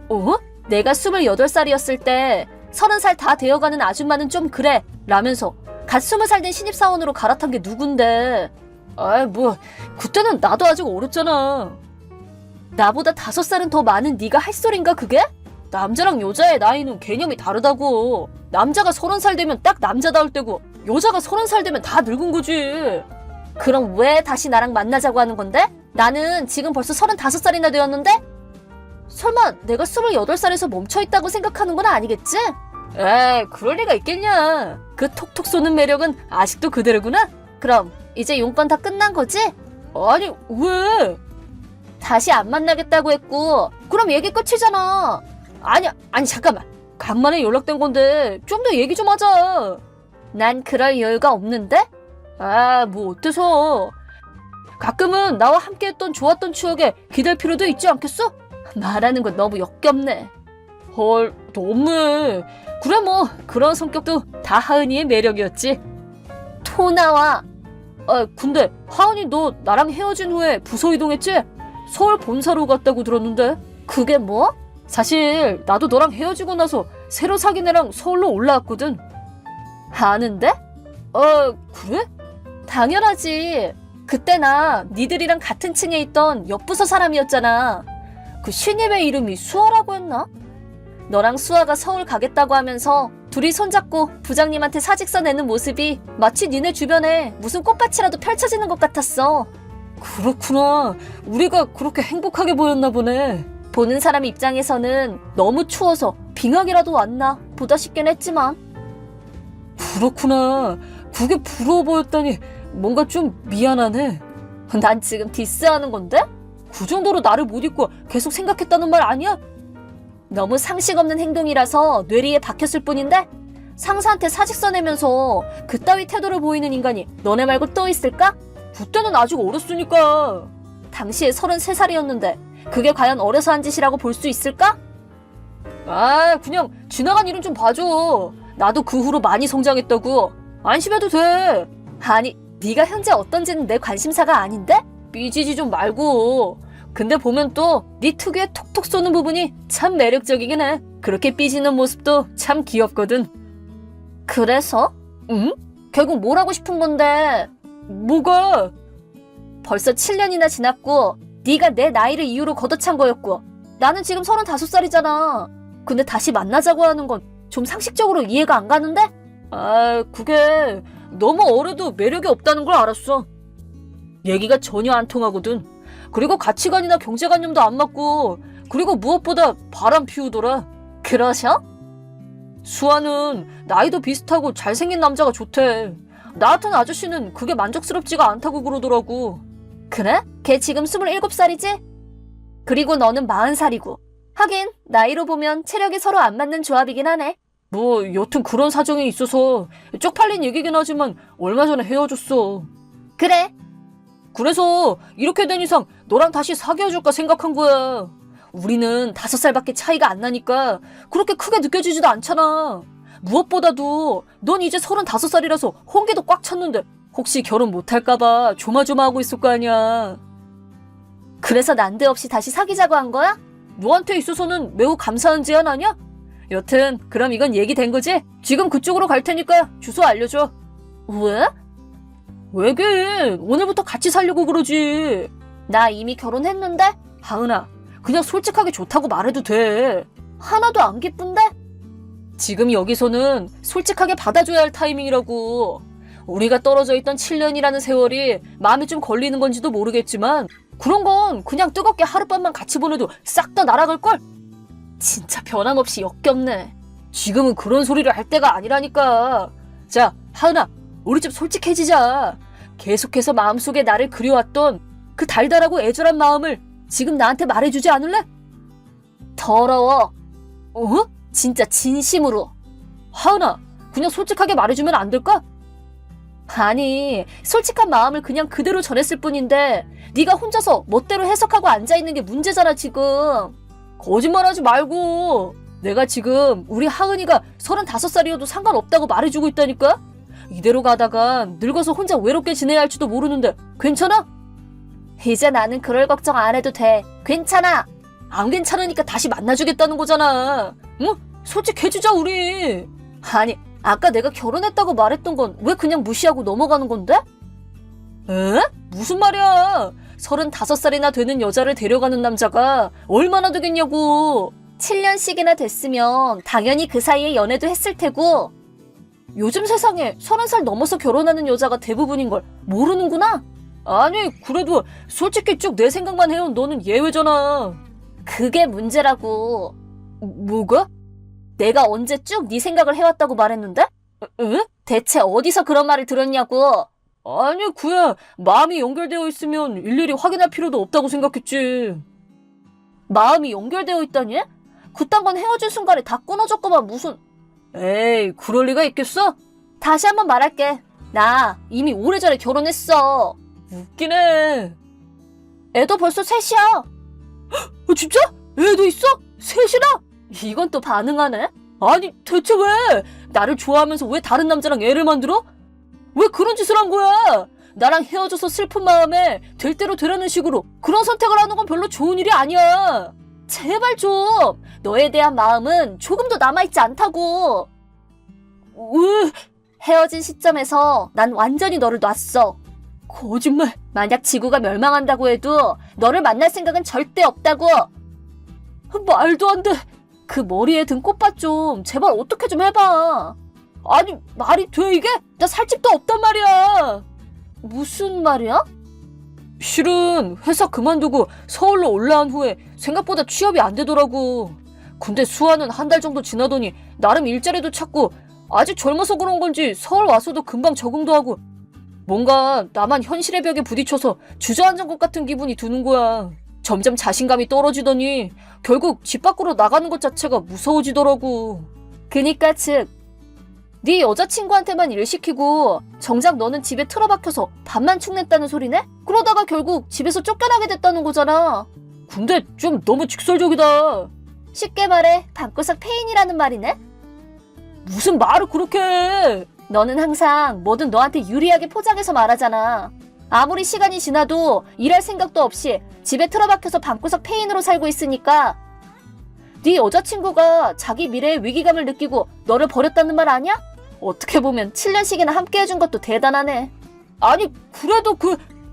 어? 내가 28살이었을 때 30살 다 되어가는 아줌마는 좀 그래 라면서 갓 20살 된 신입사원으로 갈아탄 게 누군데. 아이 뭐 그때는 나도 아직 어렸잖아. 나보다 5살은 더 많은 네가 할 소린가 그게? 남자랑 여자의 나이는 개념이 다르다고. 남자가 30살 되면 딱 남자다울 때고 여자가 30살 되면 다 늙은 거지. 그럼 왜 다시 나랑 만나자고 하는 건데? 나는 지금 벌써 35살이나 되었는데? 설마 내가 28살에서 멈춰있다고 생각하는 건 아니겠지? 에이, 그럴 리가 있겠냐. 그 톡톡 쏘는 매력은 아직도 그대로구나? 그럼 이제 용건 다 끝난 거지? 아니, 왜? 다시 안 만나겠다고 했고 그럼 얘기 끝이잖아. 아니 잠깐만. 간만에 연락된 건데 좀 더 얘기 좀 하자. 난 그럴 여유가 없는데? 아, 뭐 어때서. 가끔은 나와 함께했던 좋았던 추억에 기댈 필요도 있지 않겠어? 말하는 건 너무 역겹네. 헐, 너무해. 그래 뭐 그런 성격도 다 하은이의 매력이었지. 토 나와. 아, 근데 하은이 너 나랑 헤어진 후에 부서 이동했지? 서울 본사로 갔다고 들었는데. 그게 뭐? 사실 나도 너랑 헤어지고 나서 새로 사귄 애랑 서울로 올라왔거든. 아는데? 그래? 당연하지. 그때 나 니들이랑 같은 층에 있던 옆부서 사람이었잖아. 그 신입의 이름이 수아라고 했나? 너랑 수아가 서울 가겠다고 하면서 둘이 손잡고 부장님한테 사직서 내는 모습이 마치 니네 주변에 무슨 꽃밭이라도 펼쳐지는 것 같았어. 그렇구나. 우리가 그렇게 행복하게 보였나 보네. 보는 사람 입장에서는 너무 추워서 빙하기라도 왔나 보다 싶긴 했지만. 그렇구나. 그게 부러워 보였다니 뭔가 좀 미안하네. 난 지금 디스하는 건데? 그 정도로 나를 못 잊고 계속 생각했다는 말 아니야? 너무 상식 없는 행동이라서 뇌리에 박혔을 뿐인데 상사한테 사직서 내면서 그따위 태도를 보이는 인간이 너네 말고 또 있을까? 그때는 아직 어렸으니까. 당시에 33살이었는데 그게 과연 어려서 한 짓이라고 볼 수 있을까? 아, 그냥 지나간 일은 좀 봐줘. 나도 그 후로 많이 성장했다고. 안심해도 돼. 아니, 네가 현재 어떤지는 내 관심사가 아닌데? 삐지지 좀 말고. 근데 보면 또 네 특유의 톡톡 쏘는 부분이 참 매력적이긴 해. 그렇게 삐지는 모습도 참 귀엽거든. 그래서? 응? 결국 뭘 하고 싶은 건데? 뭐가? 벌써 7년이나 지났고 네가 내 나이를 이유로 걷어찬 거였고 나는 지금 35살이잖아. 근데 다시 만나자고 하는 건 좀 상식적으로 이해가 안 가는데? 아, 그게 너무 어려도 매력이 없다는 걸 알았어. 얘기가 전혀 안 통하거든. 그리고 가치관이나 경제관념도 안 맞고 그리고 무엇보다 바람 피우더라. 그러셔? 수아는 나이도 비슷하고 잘생긴 남자가 좋대. 나 같은 아저씨는 그게 만족스럽지가 않다고 그러더라고. 그래? 걔 지금 27살이지? 그리고 너는 40살이고. 하긴 나이로 보면 체력이 서로 안 맞는 조합이긴 하네. 뭐 여튼 그런 사정이 있어서 쪽팔린 얘기긴 하지만 얼마 전에 헤어졌어. 그래. 그래서 이렇게 된 이상 너랑 다시 사귀어줄까 생각한 거야. 우리는 5살밖에 차이가 안 나니까 그렇게 크게 느껴지지도 않잖아. 무엇보다도 넌 이제 35살이라서 홍기도 꽉 찼는데 혹시 결혼 못할까봐 조마조마하고 있을 거 아니야. 그래서 난데없이 다시 사귀자고 한 거야? 너한테 있어서는 매우 감사한 제안 아니야? 여튼 그럼 이건 얘기된 거지? 지금 그쪽으로 갈 테니까 주소 알려줘. 왜? 왜긴 오늘부터 같이 살려고 그러지. 나 이미 결혼했는데? 하은아, 그냥 솔직하게 좋다고 말해도 돼. 하나도 안 기쁜데? 지금 여기서는 솔직하게 받아줘야 할 타이밍이라고. 우리가 떨어져 있던 7년이라는 세월이 마음에 좀 걸리는 건지도 모르겠지만 그런 건 그냥 뜨겁게 하룻밤만 같이 보내도 싹 다 날아갈걸? 진짜 변함없이 역겹네. 지금은 그런 소리를 할 때가 아니라니까. 자, 하은아, 우리 좀 솔직해지자. 계속해서 마음속에 나를 그려왔던 그 달달하고 애절한 마음을 지금 나한테 말해주지 않을래? 더러워. 어? 진짜 진심으로. 하은아, 그냥 솔직하게 말해주면 안 될까? 아니, 솔직한 마음을 그냥 그대로 전했을 뿐인데 네가 혼자서 멋대로 해석하고 앉아있는 게 문제잖아 지금. 거짓말하지 말고. 내가 지금 우리 하은이가 35살이어도 상관없다고 말해주고 있다니까? 이대로 가다간 늙어서 혼자 외롭게 지내야 할지도 모르는데 괜찮아? 이제 나는 그럴 걱정 안 해도 돼. 괜찮아. 안 괜찮으니까 다시 만나주겠다는 거잖아. 응? 솔직해지자 우리. 아니, 아까 내가 결혼했다고 말했던 건 왜 그냥 무시하고 넘어가는 건데? 에? 무슨 말이야. 35살이나 되는 여자를 데려가는 남자가 얼마나 되겠냐고. 7년씩이나 됐으면 당연히 그 사이에 연애도 했을 테고. 요즘 세상에 30살 넘어서 결혼하는 여자가 대부분인 걸 모르는구나? 아니, 그래도 솔직히 쭉 내 생각만 해온 너는 예외잖아. 그게 문제라고. 뭐가? 내가 언제 쭉 네 생각을 해왔다고 말했는데? 응? 대체 어디서 그런 말을 들었냐고. 아니, 그야 마음이 연결되어 있으면 일일이 확인할 필요도 없다고 생각했지. 마음이 연결되어 있다니? 그딴 건 헤어진 순간에 다 끊어졌구만 무슨. 에이, 그럴 리가 있겠어? 다시 한번 말할게. 나 이미 오래전에 결혼했어. 웃기네. 애도 벌써 셋이야. 진짜? 애도 있어? 셋이나? 이건 또 반응하네? 아니, 대체 왜? 나를 좋아하면서 왜 다른 남자랑 애를 만들어? 왜 그런 짓을 한 거야? 나랑 헤어져서 슬픈 마음에 될 대로 되라는 식으로 그런 선택을 하는 건 별로 좋은 일이 아니야. 제발 좀. 너에 대한 마음은 조금도 남아있지 않다고. 헤어진 시점에서 난 완전히 너를 놨어. 거짓말. 만약 지구가 멸망한다고 해도 너를 만날 생각은 절대 없다고. 말도 안 돼. 그 머리에 든 꽃밭 좀 제발 어떻게 좀 해봐. 아니, 말이 돼 이게? 나 살 집도 없단 말이야. 무슨 말이야? 실은 회사 그만두고 서울로 올라온 후에 생각보다 취업이 안 되더라고. 근데 수아는 한 달 정도 지나더니 나름 일자리도 찾고 아직 젊어서 그런 건지 서울 와서도 금방 적응도 하고 뭔가 나만 현실의 벽에 부딪혀서 주저앉은 것 같은 기분이 드는 거야. 점점 자신감이 떨어지더니 결국 집 밖으로 나가는 것 자체가 무서워지더라고. 그니까 즉 네 여자친구한테만 일 시키고 정작 너는 집에 틀어박혀서 밥만 축냈다는 소리네? 그러다가 결국 집에서 쫓겨나게 됐다는 거잖아. 근데 좀 너무 직설적이다. 쉽게 말해 방구석 폐인이라는 말이네? 무슨 말을 그렇게 해. 너는 항상 뭐든 너한테 유리하게 포장해서 말하잖아. 아무리 시간이 지나도 일할 생각도 없이 집에 틀어박혀서 방구석 폐인으로 살고 있으니까 네 여자친구가 자기 미래에 위기감을 느끼고 너를 버렸다는 말 아니야? 어떻게 보면 7년씩이나 함께 해준 것도 대단하네. 아니, 그래도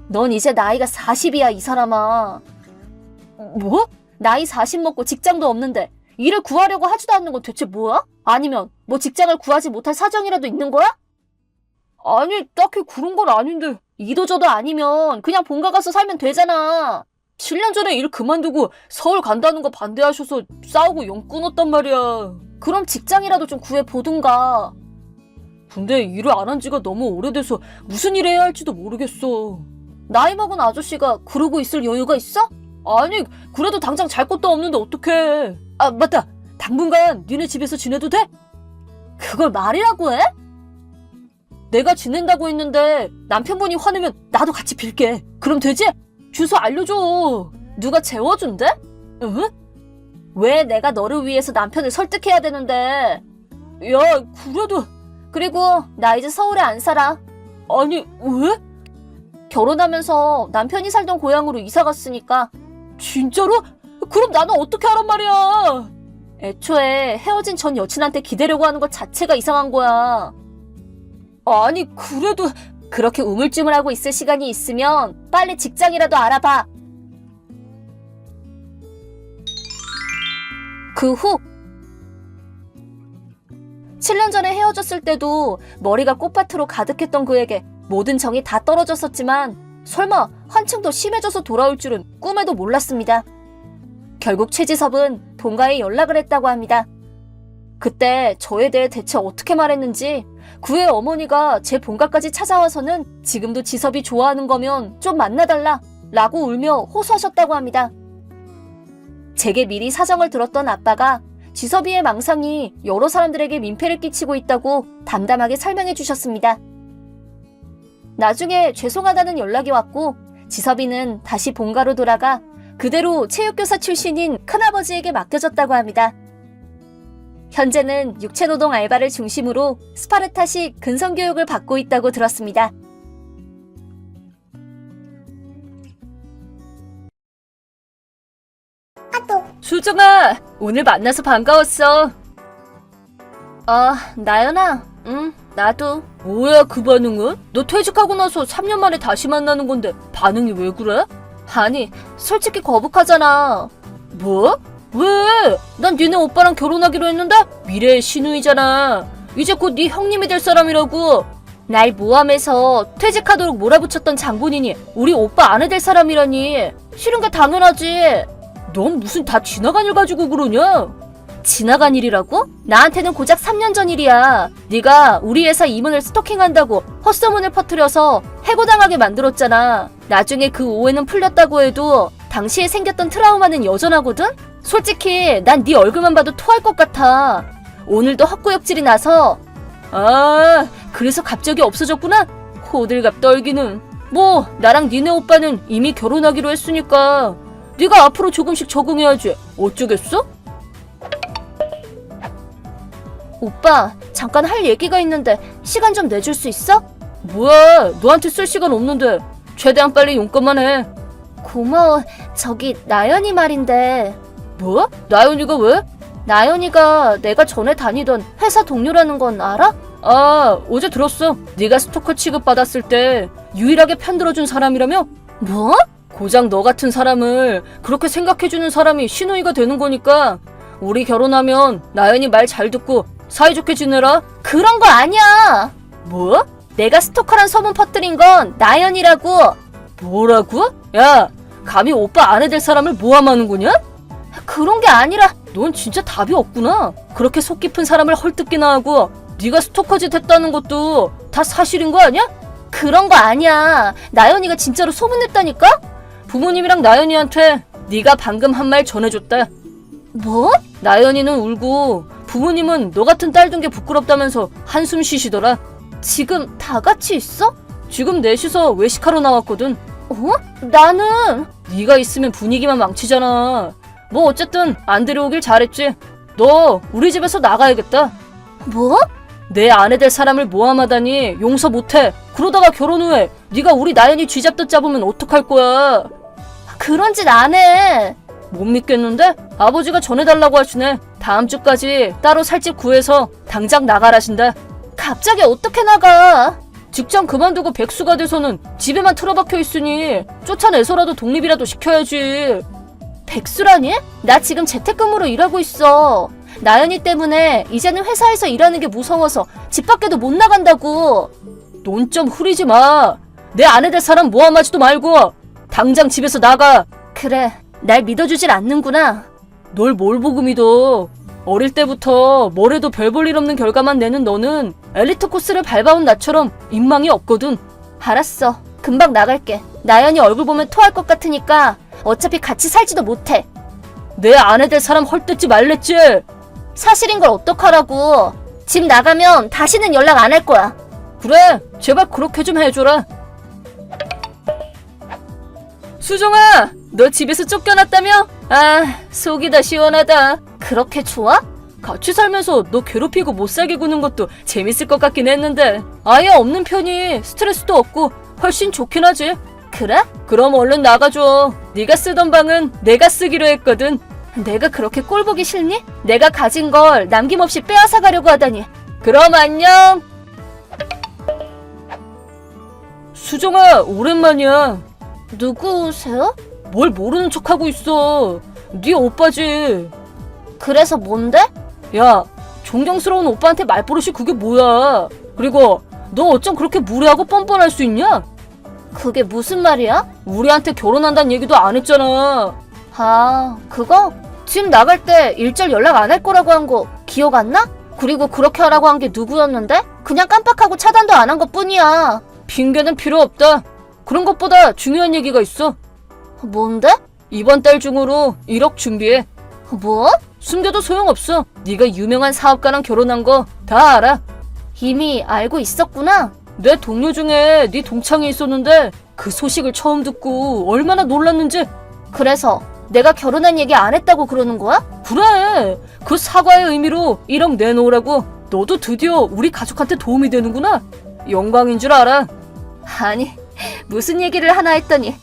넌 이제 나이가 40이야, 이 사람아. 뭐? 나이 40 먹고 직장도 없는데 일을 구하려고 하지도 않는 건 대체 뭐야? 아니면 뭐 직장을 구하지 못할 사정이라도 있는 거야? 아니, 딱히 그런 건 아닌데 이도저도 아니면 그냥 본가 가서 살면 되잖아. 7년 전에 일 그만두고 서울 간다는 거 반대하셔서 싸우고 영 끊었단 말이야. 그럼 직장이라도 좀 구해보든가. 근데 일을 안 한 지가 너무 오래돼서 무슨 일 해야 할지도 모르겠어. 나이 먹은 아저씨가 그러고 있을 여유가 있어? 아니, 그래도 당장 잘 것도 없는데 어떡해. 아, 맞다. 당분간 니네 집에서 지내도 돼? 그걸 말이라고 해? 내가 지낸다고 했는데 남편분이 화내면 나도 같이 빌게. 그럼 되지? 주소 알려줘. 누가 재워준대? 응? 왜 내가 너를 위해서 남편을 설득해야 되는데? 야, 그래도. 그리고 나 이제 서울에 안 살아. 아니, 왜? 결혼하면서 남편이 살던 고향으로 이사 갔으니까. 진짜로? 그럼 나는 어떻게 하란 말이야? 애초에 헤어진 전 여친한테 기대려고 하는 것 자체가 이상한 거야. 아니, 그래도 그렇게 우물쭈물하고 있을 시간이 있으면 빨리 직장이라도 알아봐. 그 후 7년 전에 헤어졌을 때도 머리가 꽃밭으로 가득했던 그에게 모든 정이 다 떨어졌었지만 설마 한층 더 심해져서 돌아올 줄은 꿈에도 몰랐습니다. 결국 최지섭은 본가에 연락을 했다고 합니다. 그때 저에 대해 대체 어떻게 말했는지 그의 어머니가 제 본가까지 찾아와서는 지금도 지섭이 좋아하는 거면 좀 만나달라 라고 울며 호소하셨다고 합니다. 제게 미리 사정을 들었던 아빠가 지섭이의 망상이 여러 사람들에게 민폐를 끼치고 있다고 담담하게 설명해 주셨습니다. 나중에 죄송하다는 연락이 왔고 지섭이는 다시 본가로 돌아가 그대로 체육교사 출신인 큰아버지에게 맡겨졌다고 합니다. 현재는 육체노동 알바를 중심으로 스파르타식 근성교육을 받고 있다고 들었습니다. 수정아, 오늘 만나서 반가웠어. 나연아, 응, 나도. 뭐야 그 반응은? 너 퇴직하고 나서 3년 만에 다시 만나는 건데 반응이 왜 그래? 아니, 솔직히 거북하잖아. 뭐? 왜? 난 니네 오빠랑 결혼하기로 했는데? 미래의 시누이잖아. 이제 곧 네 형님이 될 사람이라고. 날 모함해서 퇴직하도록 몰아붙였던 장본인이 우리 오빠 아내 될 사람이라니. 싫은 게 당연하지. 넌 무슨 다 지나간 일 가지고 그러냐? 지나간 일이라고? 나한테는 고작 3년 전 일이야. 네가 우리 회사 임원을 스토킹한다고 헛소문을 퍼뜨려서 해고당하게 만들었잖아. 나중에 그 오해는 풀렸다고 해도 당시에 생겼던 트라우마는 여전하거든? 솔직히 난 네 얼굴만 봐도 토할 것 같아. 오늘도 헛구역질이 나서. 아, 그래서 갑자기 없어졌구나? 호들갑 떨기는. 뭐 나랑 니네 오빠는 이미 결혼하기로 했으니까 네가 앞으로 조금씩 적응해야지. 어쩌겠어? 오빠, 잠깐 할 얘기가 있는데 시간 좀 내줄 수 있어? 뭐야, 너한테 쓸 시간 없는데 최대한 빨리 용건만 해. 고마워. 저기 나연이 말인데. 뭐? 나연이가 왜? 나연이가 내가 전에 다니던 회사 동료라는 건 알아? 아, 어제 들었어. 네가 스토커 취급받았을 때 유일하게 편들어준 사람이라며? 뭐? 고작 너 같은 사람을 그렇게 생각해주는 사람이 시누이가 되는 거니까 우리 결혼하면 나연이 말 잘 듣고 사이좋게 지내라. 그런 거 아니야. 뭐? 내가 스토커란 소문 퍼뜨린 건 나연이라고. 뭐라고? 야, 감히 오빠 아내 될 사람을 모함하는 거냐? 그런 게 아니라 넌 진짜 답이 없구나. 그렇게 속 깊은 사람을 헐뜯기나 하고 네가 스토커짓 했다는 것도 다 사실인 거 아니야? 그런 거 아니야. 나연이가 진짜로 소문냈다니까? 부모님이랑 나연이한테 네가 방금 한 말 전해줬다. 뭐? 나연이는 울고 부모님은 너 같은 딸 둔 게 부끄럽다면서 한숨 쉬시더라. 지금 다 같이 있어? 지금 넷이서 외식하러 나왔거든. 어? 나는? 네가 있으면 분위기만 망치잖아. 뭐 어쨌든 안 데려오길 잘했지. 너 우리 집에서 나가야겠다. 뭐? 내 아내 될 사람을 모함하다니 용서 못해. 그러다가 결혼 후에 네가 우리 나연이 쥐잡듯 잡으면 어떡할 거야. 그런 짓 안 해. 못 믿겠는데? 아버지가 전해달라고 하시네. 다음 주까지 따로 살 집 구해서 당장 나가라신다. 갑자기 어떻게 나가? 직장 그만두고 백수가 돼서는 집에만 틀어박혀 있으니 쫓아내서라도 독립이라도 시켜야지. 백수라니? 나 지금 재택근무로 일하고 있어. 나연이 때문에 이제는 회사에서 일하는 게 무서워서 집 밖에도 못 나간다고. 넌 좀 후리지 마. 내 아내 될 사람 모함하지도 말고 당장 집에서 나가. 그래, 날 믿어주질 않는구나. 널 뭘 보고 믿어. 어릴 때부터 뭘 해도 별 볼 일 없는 결과만 내는 너는 엘리트 코스를 밟아온 나처럼 인망이 없거든. 알았어. 금방 나갈게. 나연이 얼굴 보면 토할 것 같으니까 어차피 같이 살지도 못해. 내 아내 될 사람 헐뜯지 말랬지? 사실인 걸 어떡하라고. 집 나가면 다시는 연락 안 할 거야. 그래, 제발 그렇게 좀 해줘라. 수정아, 너 집에서 쫓겨났다며? 아, 속이 다 시원하다. 그렇게 좋아? 같이 살면서 너 괴롭히고 못 살게 구는 것도 재밌을 것 같긴 했는데 아예 없는 편이 스트레스도 없고 훨씬 좋긴 하지. 그래? 그럼 얼른 나가줘. 네가 쓰던 방은 내가 쓰기로 했거든. 내가 그렇게 꼴 보기 싫니? 내가 가진 걸 남김없이 빼앗아 가려고 하다니. 그럼 안녕. 수정아, 오랜만이야. 누구세요? 뭘 모르는 척하고 있어. 네 오빠지. 그래서 뭔데? 야, 존경스러운 오빠한테 말버릇이 그게 뭐야? 그리고 너 어쩜 그렇게 무례하고 뻔뻔할 수 있냐? 그게 무슨 말이야? 우리한테 결혼한다는 얘기도 안 했잖아. 아, 그거? 집 나갈 때 일절 연락 안 할 거라고 한 거 기억 안 나? 그리고 그렇게 하라고 한 게 누구였는데? 그냥 깜빡하고 차단도 안 한 것뿐이야. 핑계는 필요 없다. 그런 것보다 중요한 얘기가 있어. 뭔데? 이번 달 중으로 1억 준비해. 뭐? 숨겨도 소용없어. 네가 유명한 사업가랑 결혼한 거 다 알아. 이미 알고 있었구나. 내 동료 중에 네 동창이 있었는데 그 소식을 처음 듣고 얼마나 놀랐는지. 그래서 내가 결혼한 얘기 안 했다고 그러는 거야? 그래. 그 사과의 의미로 1억 내놓으라고. 너도 드디어 우리 가족한테 도움이 되는구나. 영광인 줄 알아. 아니, 무슨 얘기를 하나 했더니.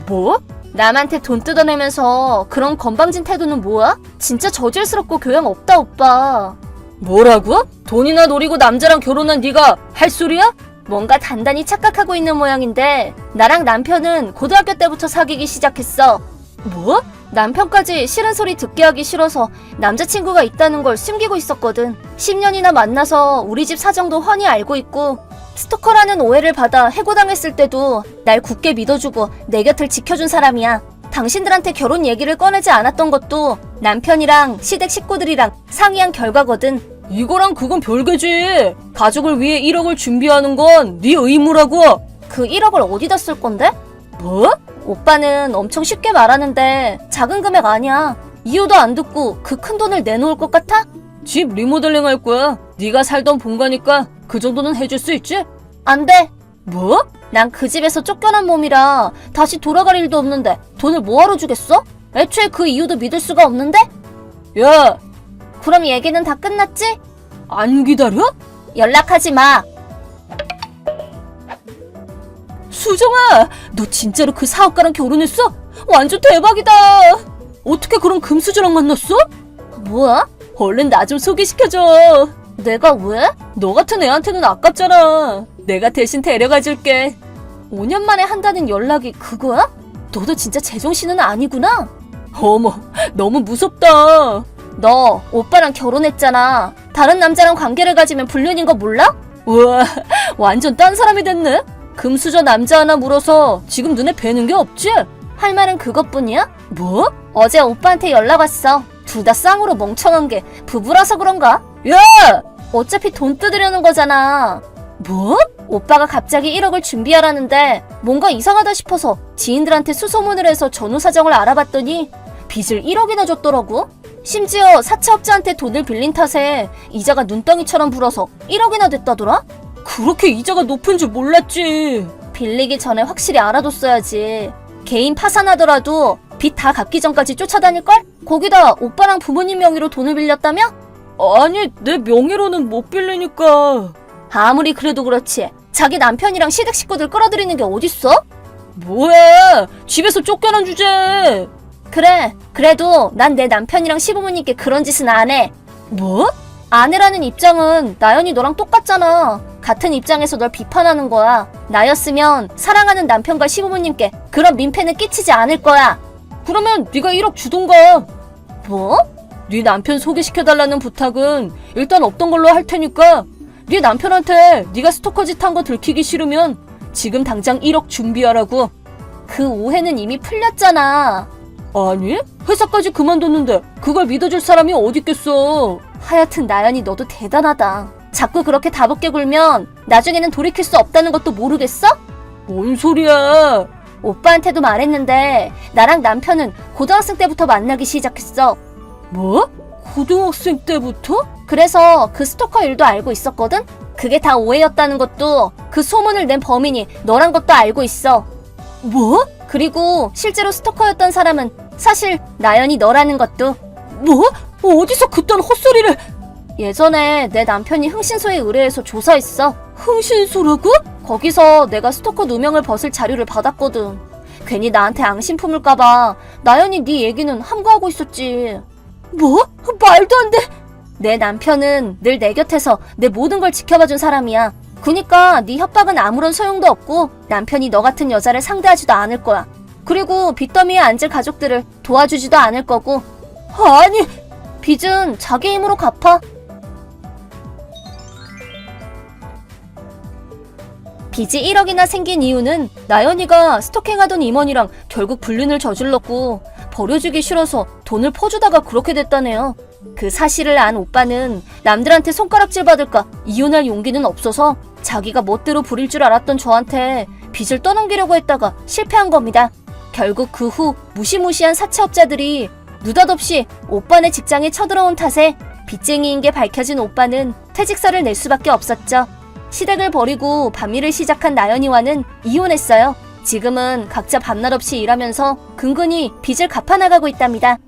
뭐? 남한테 돈 뜯어내면서 그런 건방진 태도는 뭐야? 진짜 저질스럽고 교양 없다, 오빠. 뭐라고? 돈이나 노리고 남자랑 결혼한 네가 할 소리야? 뭔가 단단히 착각하고 있는 모양인데 나랑 남편은 고등학교 때부터 사귀기 시작했어. 뭐? 남편까지 싫은 소리 듣게 하기 싫어서 남자친구가 있다는 걸 숨기고 있었거든. 10년이나 만나서 우리 집 사정도 훤히 알고 있고 스토커라는 오해를 받아 해고당했을 때도 날 굳게 믿어주고 내 곁을 지켜준 사람이야. 당신들한테 결혼 얘기를 꺼내지 않았던 것도 남편이랑 시댁 식구들이랑 상의한 결과거든. 이거랑 그건 별개지. 가족을 위해 1억을 준비하는 건 네 의무라고. 그 1억을 어디다 쓸 건데? 뭐? 오빠는 엄청 쉽게 말하는데 작은 금액 아니야. 이유도 안 듣고 그 큰 돈을 내놓을 것 같아? 집 리모델링 할 거야. 네가 살던 본가니까 그 정도는 해줄 수 있지? 안 돼. 뭐? 난 그 집에서 쫓겨난 몸이라 다시 돌아갈 일도 없는데 돈을 뭐하러 주겠어? 애초에 그 이유도 믿을 수가 없는데? 야! 그럼 얘기는 다 끝났지? 안 기다려? 연락하지 마. 수정아! 너 진짜로 그 사업가랑 결혼했어? 완전 대박이다! 어떻게 그런 금수저랑 만났어? 뭐야? 얼른 나 좀 소개시켜줘. 내가 왜? 너 같은 애한테는 아깝잖아. 내가 대신 데려가 줄게. 5년 만에 한다는 연락이 그거야? 너도 진짜 제정신은 아니구나? 어머, 너무 무섭다. 너 오빠랑 결혼했잖아. 다른 남자랑 관계를 가지면 불륜인 거 몰라? 우와, 완전 딴 사람이 됐네. 금수저 남자 하나 물어서 지금 눈에 뵈는 게 없지? 할 말은 그것뿐이야? 뭐? 어제 오빠한테 연락 왔어. 둘 다 쌍으로 멍청한 게 부부라서 그런가? 야! 어차피 돈 뜯으려는 거잖아. 뭐? 오빠가 갑자기 1억을 준비하라는데 뭔가 이상하다 싶어서 지인들한테 수소문을 해서 전후 사정을 알아봤더니 빚을 1억이나 줬더라고. 심지어 사채업자한테 돈을 빌린 탓에 이자가 눈덩이처럼 불어서 1억이나 됐다더라? 그렇게 이자가 높은 줄 몰랐지. 빌리기 전에 확실히 알아뒀어야지. 개인 파산하더라도 빚 다 갚기 전까지 쫓아다닐걸? 거기다 오빠랑 부모님 명의로 돈을 빌렸다며? 아니, 내 명의로는 못 빌리니까. 아무리 그래도 그렇지. 자기 남편이랑 시댁 식구들 끌어들이는 게 어딨어? 뭐야, 집에서 쫓겨난 주제. 그래, 그래도 난 내 남편이랑 시부모님께 그런 짓은 안 해. 뭐? 아내라는 입장은 나연이 너랑 똑같잖아. 같은 입장에서 널 비판하는 거야. 나였으면 사랑하는 남편과 시부모님께 그런 민폐는 끼치지 않을 거야. 그러면 네가 1억 주던가. 뭐? 네 남편 소개시켜달라는 부탁은 일단 없던 걸로 할 테니까 네 남편한테 네가 스토커 짓 한 거 들키기 싫으면 지금 당장 1억 준비하라고. 그 오해는 이미 풀렸잖아. 아니, 회사까지 그만뒀는데 그걸 믿어줄 사람이 어딨겠어. 하여튼 나연이 너도 대단하다. 자꾸 그렇게 다붓게 굴면 나중에는 돌이킬 수 없다는 것도 모르겠어? 뭔 소리야. 오빠한테도 말했는데 나랑 남편은 고등학생 때부터 만나기 시작했어. 뭐? 고등학생 때부터? 그래서 그 스토커 일도 알고 있었거든? 그게 다 오해였다는 것도 그 소문을 낸 범인이 너란 것도 알고 있어. 뭐? 그리고 실제로 스토커였던 사람은 사실 나연이 너라는 것도. 뭐? 어디서 그딴 헛소리를. 예전에 내 남편이 흥신소에 의뢰해서 조사했어. 흥신소라고? 거기서 내가 스토커 누명을 벗을 자료를 받았거든. 괜히 나한테 앙심 품을까봐 나연이 네 얘기는 함구하고 있었지. 뭐? 말도 안 돼. 내 남편은 늘 내 곁에서 내 모든 걸 지켜봐준 사람이야. 그니까 네 협박은 아무런 소용도 없고 남편이 너 같은 여자를 상대하지도 않을 거야. 그리고 빚더미에 앉을 가족들을 도와주지도 않을 거고. 아니, 빚은 자기 힘으로 갚아. 빚이 1억이나 생긴 이유는 나연이가 스토킹하던 임원이랑 결국 불륜을 저질렀고 버려주기 싫어서 돈을 퍼주다가 그렇게 됐다네요. 그 사실을 안 오빠는 남들한테 손가락질 받을까 이혼할 용기는 없어서 자기가 멋대로 부릴 줄 알았던 저한테 빚을 떠넘기려고 했다가 실패한 겁니다. 결국 그 후 무시무시한 사채업자들이 느닷없이 오빠네 직장에 쳐들어온 탓에 빚쟁이인 게 밝혀진 오빠는 퇴직서를 낼 수밖에 없었죠. 시댁을 버리고 반미를 시작한 나연이와는 이혼했어요. 지금은 각자 밤낮 없이 일하면서 근근히 빚을 갚아나가고 있답니다.